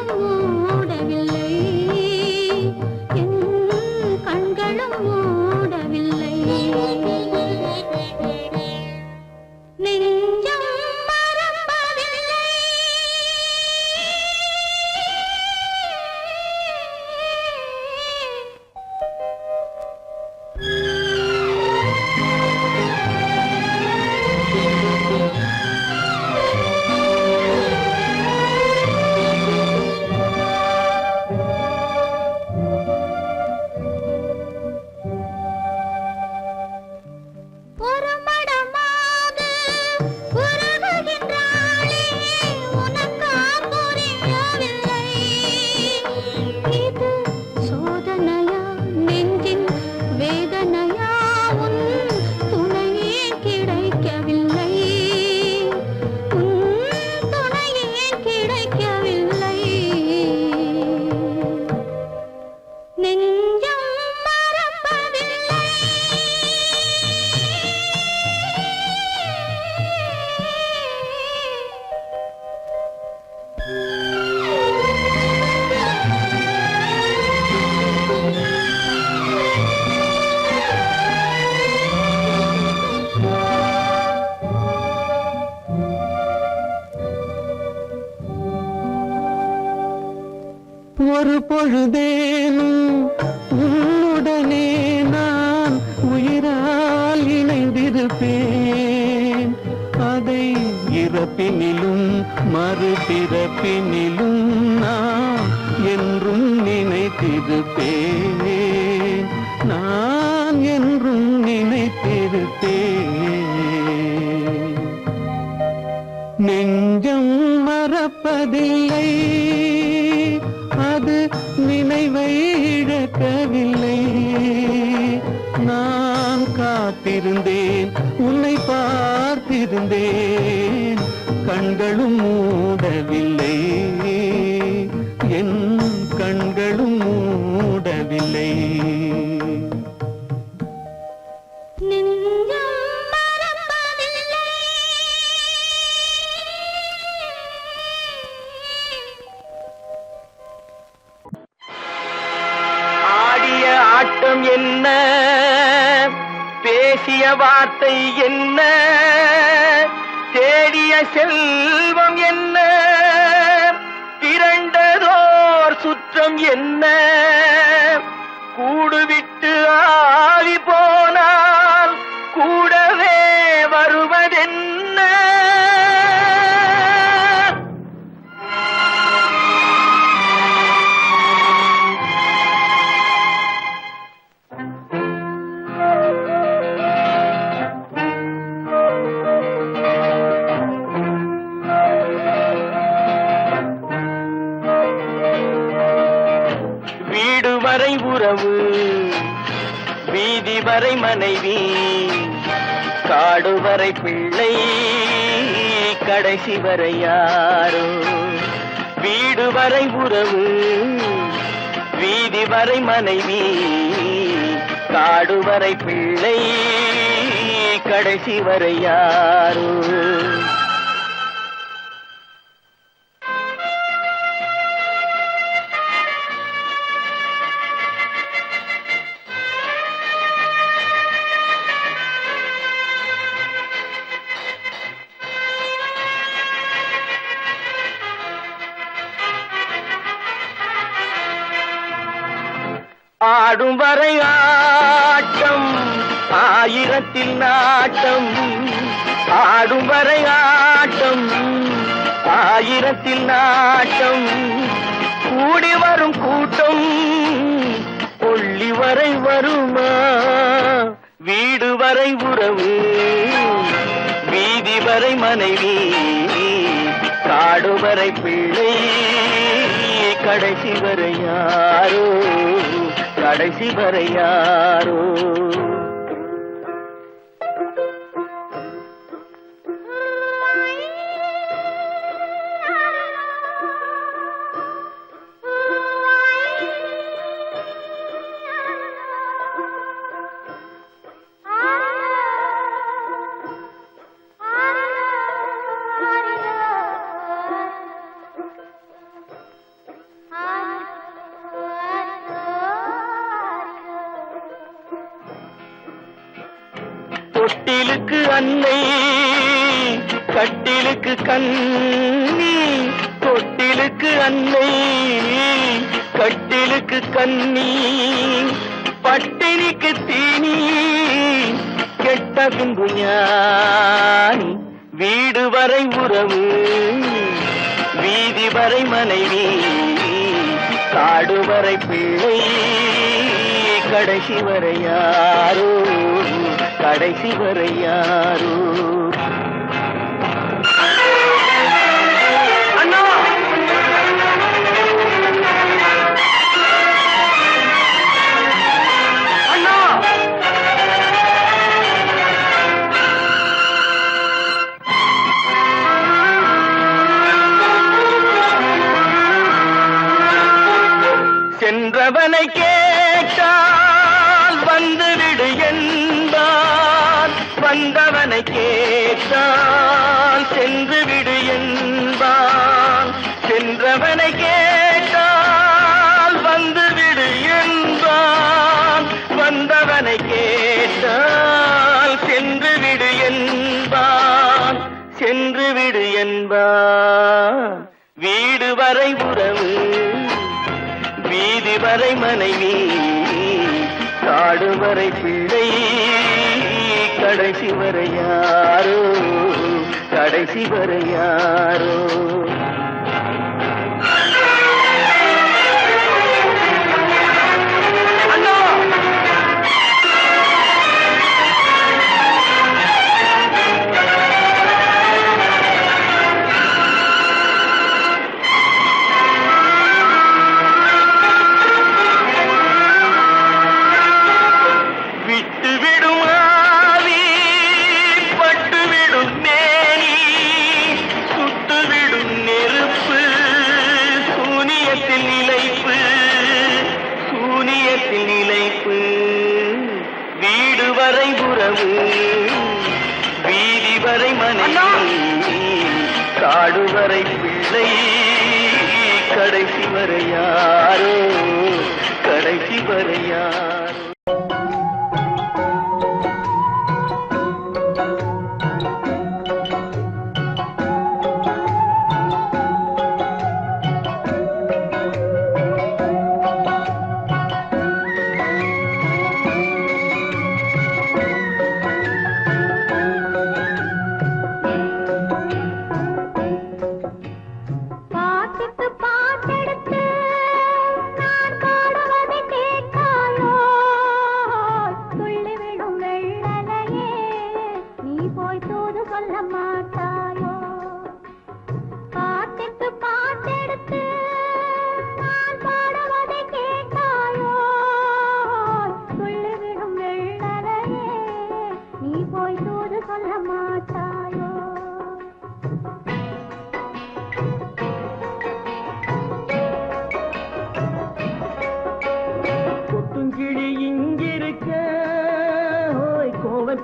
ஒரு பொழுதேனும் உன்னுடனே நான் உயிரால் இணைந்திருப்பேன். அதை இறப்பினிலும் மறுபிறப்பினிலும் நான் என்றும் நினைத்திருப்பேன். நான் என்றும் நினைத்திருப்பேன். நெஞ்சம் மறப்பதில்லை, அது நினைவை இழக்கவில்லை. நான் காத்திருந்தேன், உன்னை பார்த்திருந்தேன், கண்களும் மூடவில்லை, என் கண்களும் மூடவில்லை. ஆடிய ஆட்டம் என்ன, பேசிய வார்த்தை என்ன, தேடிய செல்வம் என்ன, திரண்டதோர் சுற்றம் என்ன, கூடுவிட்டு ஆவி போனால் கூடவே வருவதென்ன. வீடு வரை உறவு, வீதி வரை மனைவி, காடு வரை பிள்ளை, கடைசி வரை யாரோ. வீடு வரை உறவு, வீதி வரை மனைவி, காடு வரை பிள்ளை, கடைசி வரை யாரோ. ஆடும் வரை ஆட்டம், ஆயிரத்தில் நாட்டம். ஆடும் வரை ஆட்டம், ஆயிரத்தில் நாட்டம். கூடி வரும் கூட்டம் கொள்ளி வரை வருமா. வீடு வரை உறவு, வீதி வரை மனைவி, காடு வரை பிள்ளை, கடைசி வரை யாரோ, கடைசி வரை யாரோ. தொட்டிலுக்கு அன்னை, கட்டிலுக்கு கண்ணி. தொட்டிலுக்கு அன்னை, கட்டிலுக்கு கண்ணி, பட்டினிக்கு தீனி, கெட்ட பின்பு ஞானி. வீடு வரை உறவு, வீதி வரை மனைவி, காடு வரை பிள்ளை, கடைசி வரை யாரோ, கடைசி வரை யாரோ. அண்ணா, அண்ணா, சென்றவனை கேட்டால் வந்துவிடு என்பான், வந்தவனை கேட்டால் சென்று விடு என்பான். சென்றவனை கேட்டால் வந்துவிடு என்பான், வந்தவனை கேட்டால் சென்று விடு என்பான், சென்று விடு என்பான். வீடு வரை உறவு, வீதி வரை மனைவி காடு வரை பிள்ளை கடைசி வரை யாரோ கடைசி வரை யாரோ வீதி வரை மனைவி காடு வரை பிள்ளை கடைசி வரை யாரோ கடைசி வரை யாரோ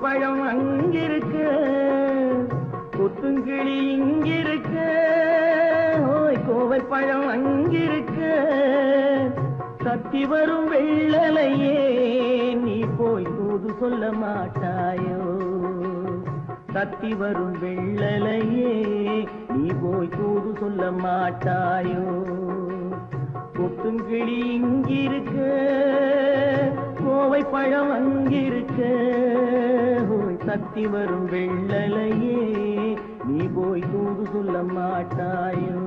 பழம் அங்கிருக்க கொத்துங்கிளி இங்கிருக்க ஓய் கோவை பழம் அங்கிருக்க சத்தி வரும் வெள்ளலையே நீ போய் தூது சொல்ல மாட்டாயோ சத்தி வரும் வெள்ளலையே நீ போய் தூது சொல்ல மாட்டாயோ கொத்துங்கிளி இங்கிருக்க கோவை பழம் அங்கிருக்க சத்தி வரும் வெள்ளலையே நீ போய் தூது சொல்ல மாட்டாயோ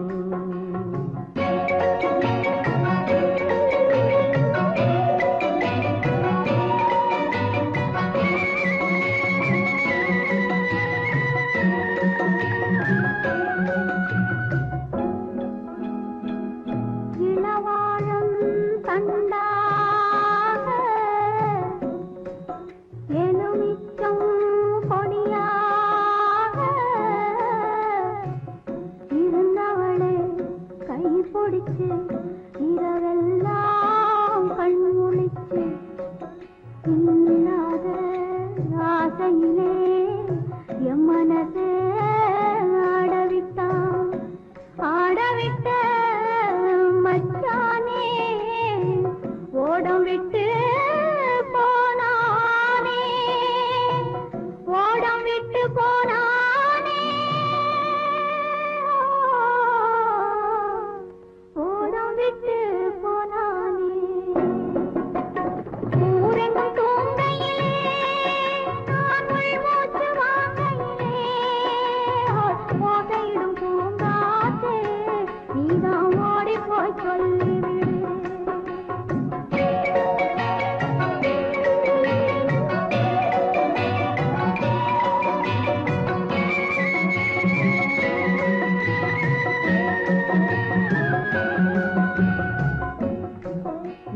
இரவெல்லாம் கண்முழிச்சு இல்லாத ஆசையிலே என் மனசே ஆடவிட்ட மச்சானே ஓடம் விட்டு போனானே ஓடம் விட்டு போனானே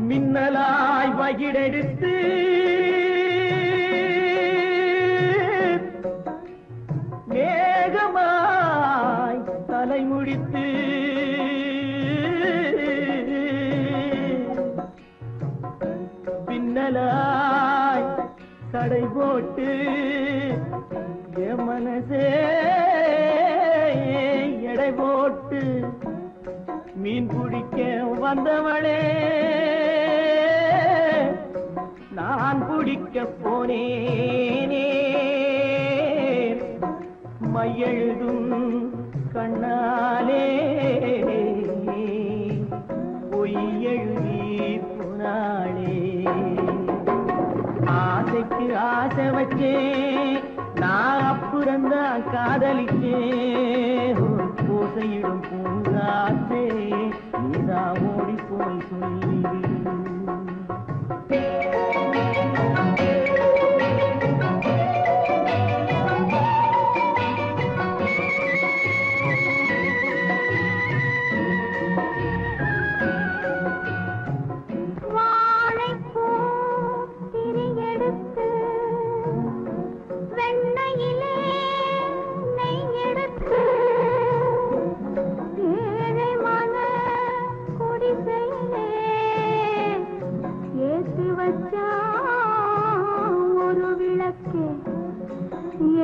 மின்னலாய் வகிடெடுத்து மேகமாய் தலைமுடித்து பின்னலாய் தடை போட்டு என் மனசே எடை போட்டு மீன் பிடிக்க வந்தவளே நான் பிடிக்க போனேனே மையெழுதும் கண்ணாலே பொய் எழுதி முட்டையிடும் பூங்காற்றே நீதா ஓடி போய் சொல்லிடு.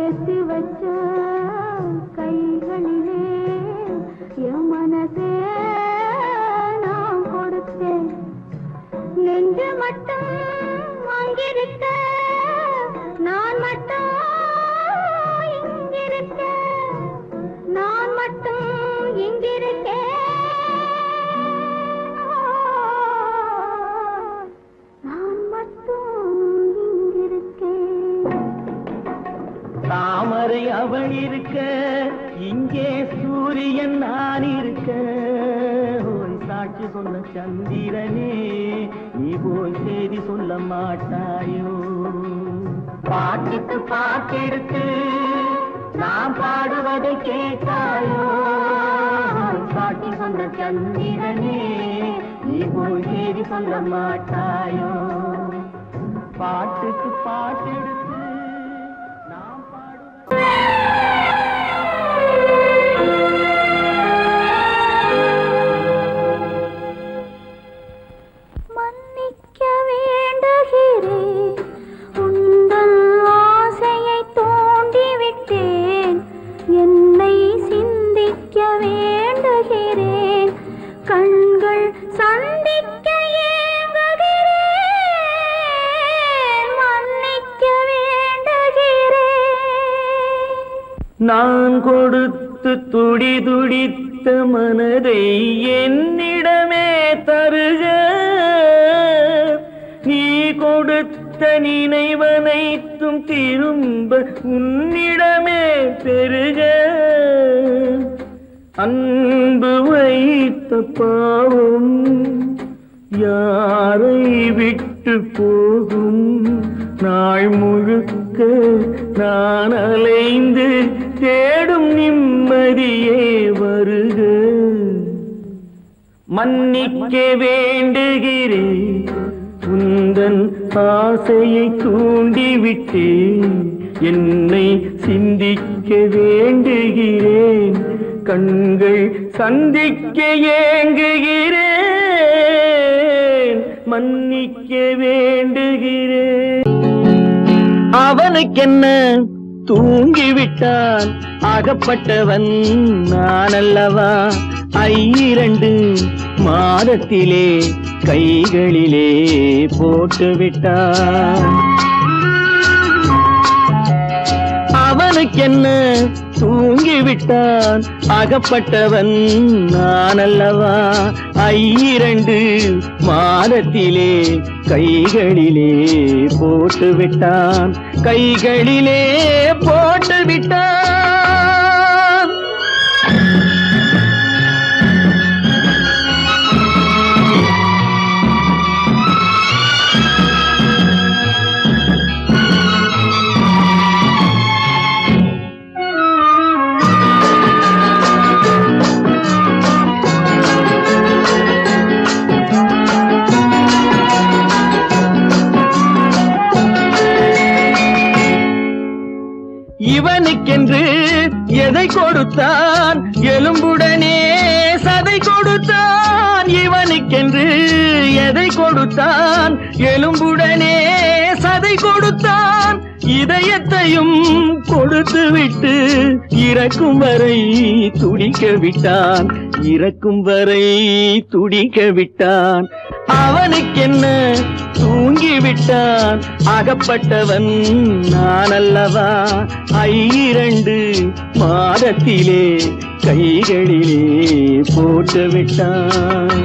ஏத்தி வச்ச கைகளிலே என் மனசே நான் கொடுத்தேன். நெஞ்சு மட்டும் அங்கிருக்க நான் மட்டும் இங்கிருக்க நான் மட்டும் இங்கிருக்கேன். தாமரை அவள் இருக்க இங்கே சூரியன் நான் இருக்க. ஓய் சாட்சி சொன்ன சந்திரனே நீ போய் செய்தி சொல்ல மாட்டாயோ. பாட்டுக்கு பாட்டெடுத்து நான் பாடுவதை கேட்டாயோ. சாட்சி சொன்ன சந்திரனே நீ போய் செய்தி சொல்ல மாட்டாயோ. பாட்டுக்கு பாட்டெடுத்து மன்னிக்க வேண்டுகிறேன், உந்தன் ஆசையை தூண்டிவிட்டேன். என்னை சிந்திக்க வேண்டுகிறேன், கண்கள் சந்திக்க ஏங்குகிறேன். மன்னிக்க வேண்டுகிறேன். நான் கொடுத்து துடி துடித்த மனதை என்னிடமே தருக. நீ கொடுத்த நினைவனைத்தும் திரும்ப உன்னிடமே பெருக. அன்பு வைத்த பாவம் யாரை விட்டு போகும். நாள் முழுக்க நான் அலைந்து தேடும் நிம்மதியே வருக. மன்னிக்க வேண்டுகிறேன், உந்தன் ஆசையை தூண்டிவிட்டேன். என்னை சிந்திக்க வேண்டுகிறேன், கண்கள் சந்திக்க ஏங்குகிறேன். மன்னிக்க வேண்டுகிறேன். அவனுக்கென்ன தூங்கிவிட்டான், அகப்பட்டவன் நான் அல்லவா. 2 மாதத்திலே கைகளிலே போட்டுவிட்டான். அவனுக்கென்ன தூங்கிவிட்டான், அகப்பட்டவன் நான் அல்லவா. 2 மாதத்திலே கைகளிலே போட்டுவிட்டான். கைகளிலே போட்டுவிட்டான். இவனுக்கென்று எதை கொடுத்தான், எலும்புடனே சதை கொடுத்தான். இவனுக்கென்று எதை கொடுத்தான், எலும்புடனே சதை கொடுத்தான். இதயத்தையும் கொடுத்து விட்டு இறக்கும் வரை துடிக்க விட்டான். இறக்கும் வரை துடிக்க விட்டான். அவனுக்கென்ன தூங்கிவிட்டான், அகப்பட்டவன் நான் அல்லவா. 2 மாதத்திலே கைகளிலே போட்டுவிட்டான்.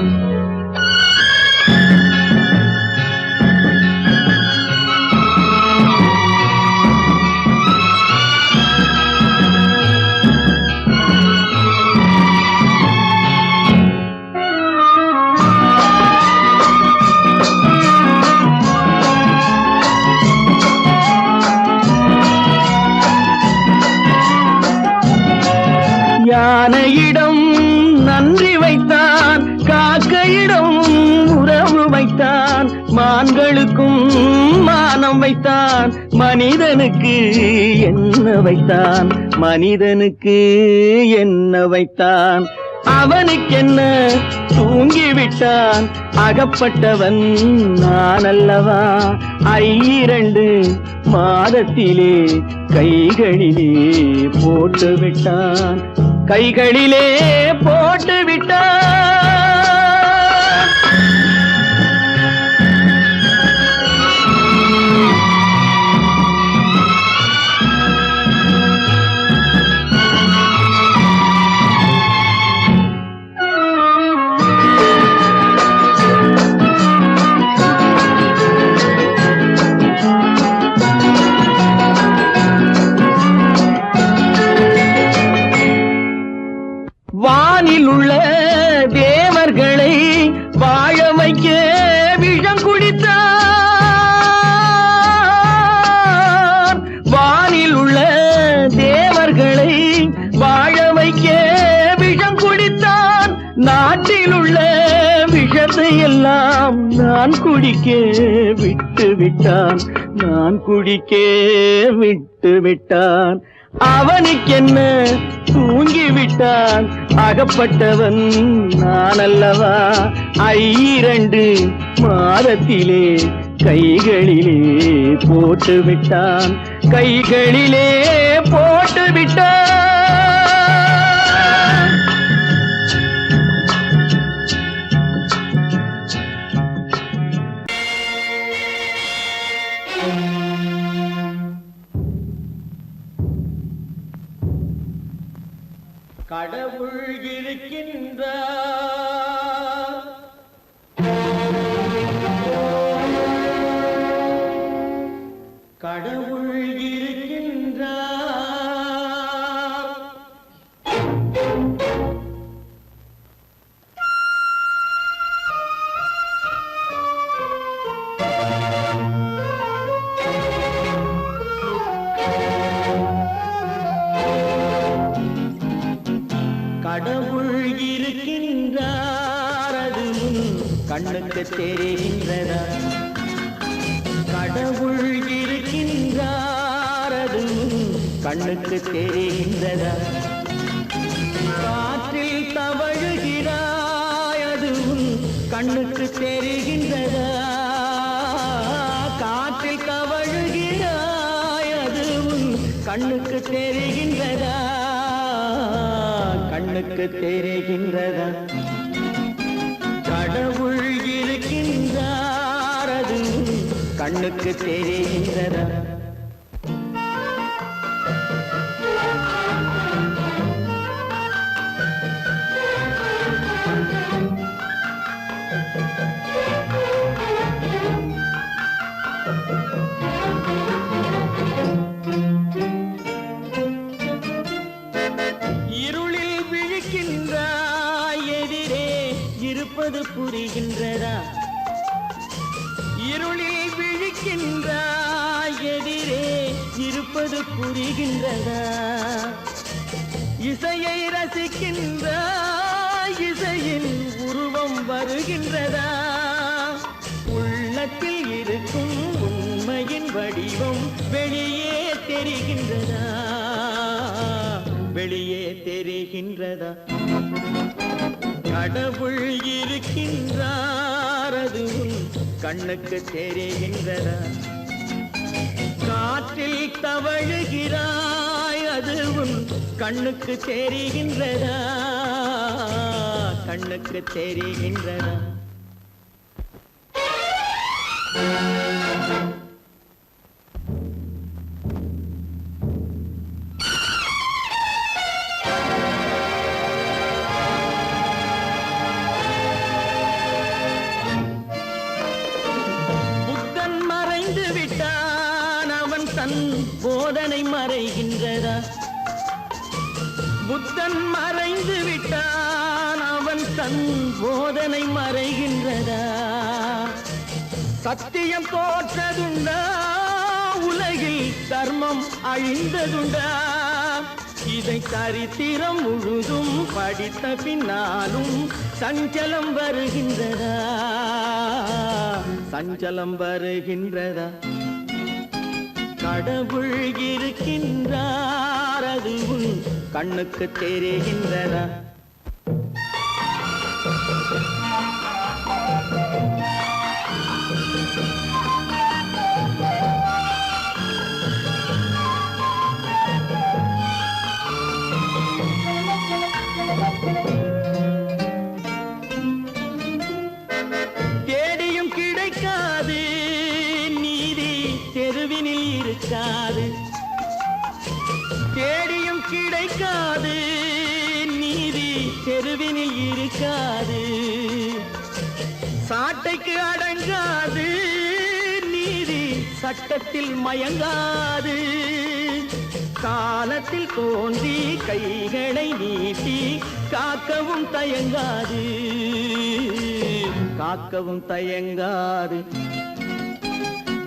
எல்லாம் வைத்தான் மனிதனுக்கு என்ன வைத்தான் மனிதனுக்கு என்ன வைத்தான் அவனுக்கென்ன தூங்கிவிட்டான் அகப்பட்டவன் நான் அல்லவா 2 மாதத்திலே கைகளிலே போட்டு விட்டான் கைகளிலே போட்டு விட்டான் வானில் உள்ள தேவர்களை வாழ வைக்க விஷம் குடித்தான் வானில் உள்ள தேவர்களை வாழ வைக்க விஷம் குடித்தான் நாட்டில் உள்ள விஷத்தை எல்லாம் நான் குடிக்க விட்டு விட்டான் நான் குடிக்க விட்டு விட்டான் அவனுக்கென்ன தூங்கிவிட்டான் அகப்பட்டவன் நான் அல்லவா 2 மாதத்திலே கைகளிலே போட்டு விட்டான் கைகளிலே போட்டு விட்டான் கடவுள் இருக்கின்றார் கடவுள் இருக்கின்றார் கடவுள் இருக்கின்றார் அது கண்ணுக்கு தெரிகின்றதா கடவுள் இருக்கின்றார் அது கண்ணுக்கு தெரிகின்றதா காற்றில் தவழுகிறாய் அது கண்ணுக்கு தெரிகின்றதா காற்றில் தவழுகிறாய் அது கண்ணுக்கு தெரிகின்றதா கண்ணுக்கு தெரிகின்றதா கடவுள் இருக்கின்றார் அது கண்ணுக்கு தெரிகின்றதா இருப்பது புரிகின்றதா இருளில் விழிக்கின்றாய் எதிரே இருப்பது புரிகின்றதா இசையை ரசிக்கின்றாய் இசையின் உருவம் வருகின்றதா உள்ளத்தில் இருக்கும் உண்மையின் வடிவம் வெளியே தெரிகின்றதா வெளியே தெரிகின்றதா கடவுள் இருக்கின்றார் அது கண்ணுக்கு தெரிகின்றதா காற்றில் தவழுகிறாய் அது கண்ணுக்கு தெரிகின்றதா கண்ணுக்கு தெரிகின்றதா போதனை மறைகின்றதா புத்தன் மறைந்து விட்டான் அவன் தன் போதனை மறைகின்றதா சத்தியம் தோற்றதுண்டா உலகில் தர்மம் அழிந்ததுண்டா இதை சரித்திரம் முழுதும் படித்த பின்னாலும் சஞ்சலம் வருகின்றதா சஞ்சலம் வருகின்றதா கடவுள் இருக்கின்றார் அது உன் கண்ணுக்கு தெரிகின்றதா? தேடியும் கிடைக்காது நீதி தெருவினில் இருக்காது. தேடியும் கிடைக்காது நீதி தெருவினில் இருக்காது. சாட்டைக்கு அடங்காது நீதி சட்டத்தில் மயங்காது. காலத்தில் தோன்றி கைகளை நீட்டி காக்கவும் தயங்காது, காக்கவும் தயங்காது.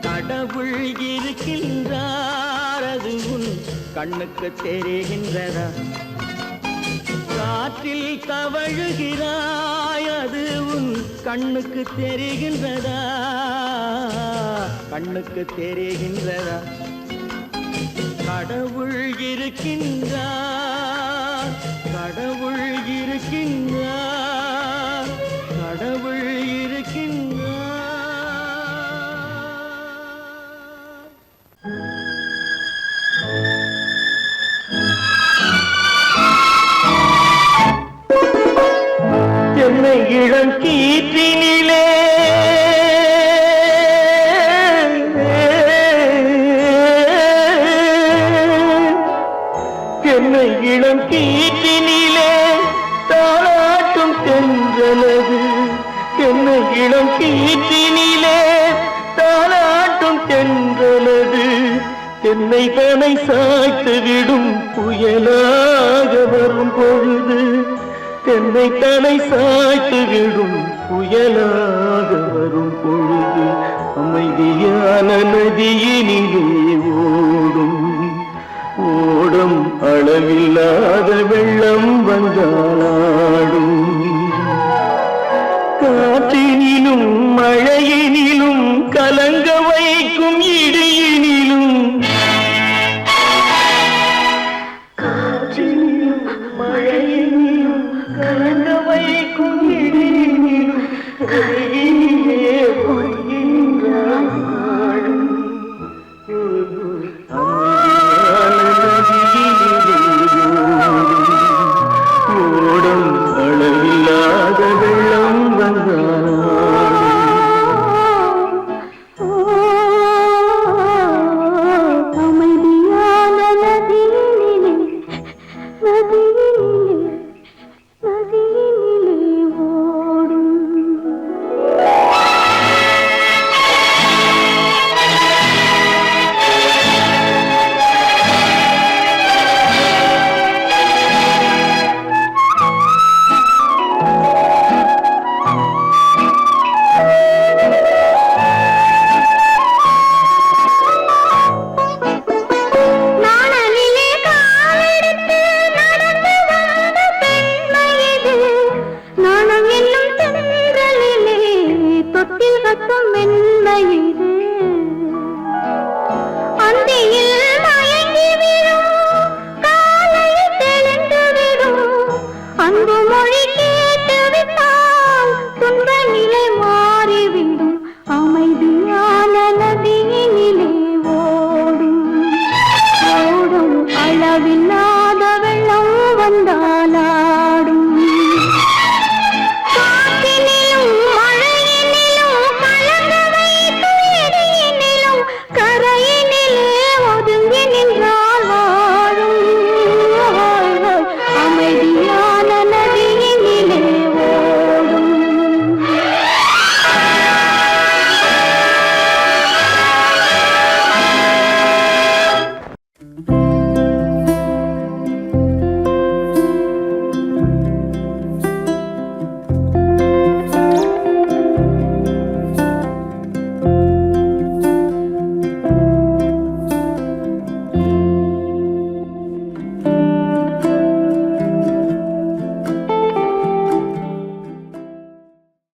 கடவுள் இருக்கின்றார் அது உன் கண்ணுக்கு தெரிகின்றதா? காற்றில் தவழுகிறாய் அது உன் கண்ணுக்கு தெரிகின்றதா? கண்ணுக்கு தெரிகின்றதா? கடவுள் இருக்கின்றார், கடவுள் இருக்கின்றார், கடவுள் இருக்கின்றார். என்னை இளம் கீற்றினிலே என்னை இளம் கீற்றினிலே தாளாட்டும் தென்றலது. என்னை இளம் கீற்றினிலே தாளாட்டும் தென்றலது. என்னை தனை சாய்த்து விடும் புயலாக வரும் பொழுது. என்னை தனை சாய்த்து விடும் புயலாக வரும் பொழுது. அமைதியான நதியினிலே ஓடும் ஓடும் அளவில்லாத வெள்ளம் வந்தாடும். காற்றினிலும் மழையினிலும் கலங்க வைக்கும் இடியினிலும். காற்றினிலும் மழையினிலும் கலங்க வைக்கும் இடியினிலும் கையினிலே ஒருங்கின்றான் நாடும். ஓடும் அளவில்லாத வெள்ளம் அமைதியான நதியினிலே நதியினிலே நதியினிலே ஓடும். நாணலிலே காலெடுத்து நடந்து வந்த பெண்மை இது. நாணம் என்னும் தென்றலிலே தொட்டில் கட்டும் மென்மையே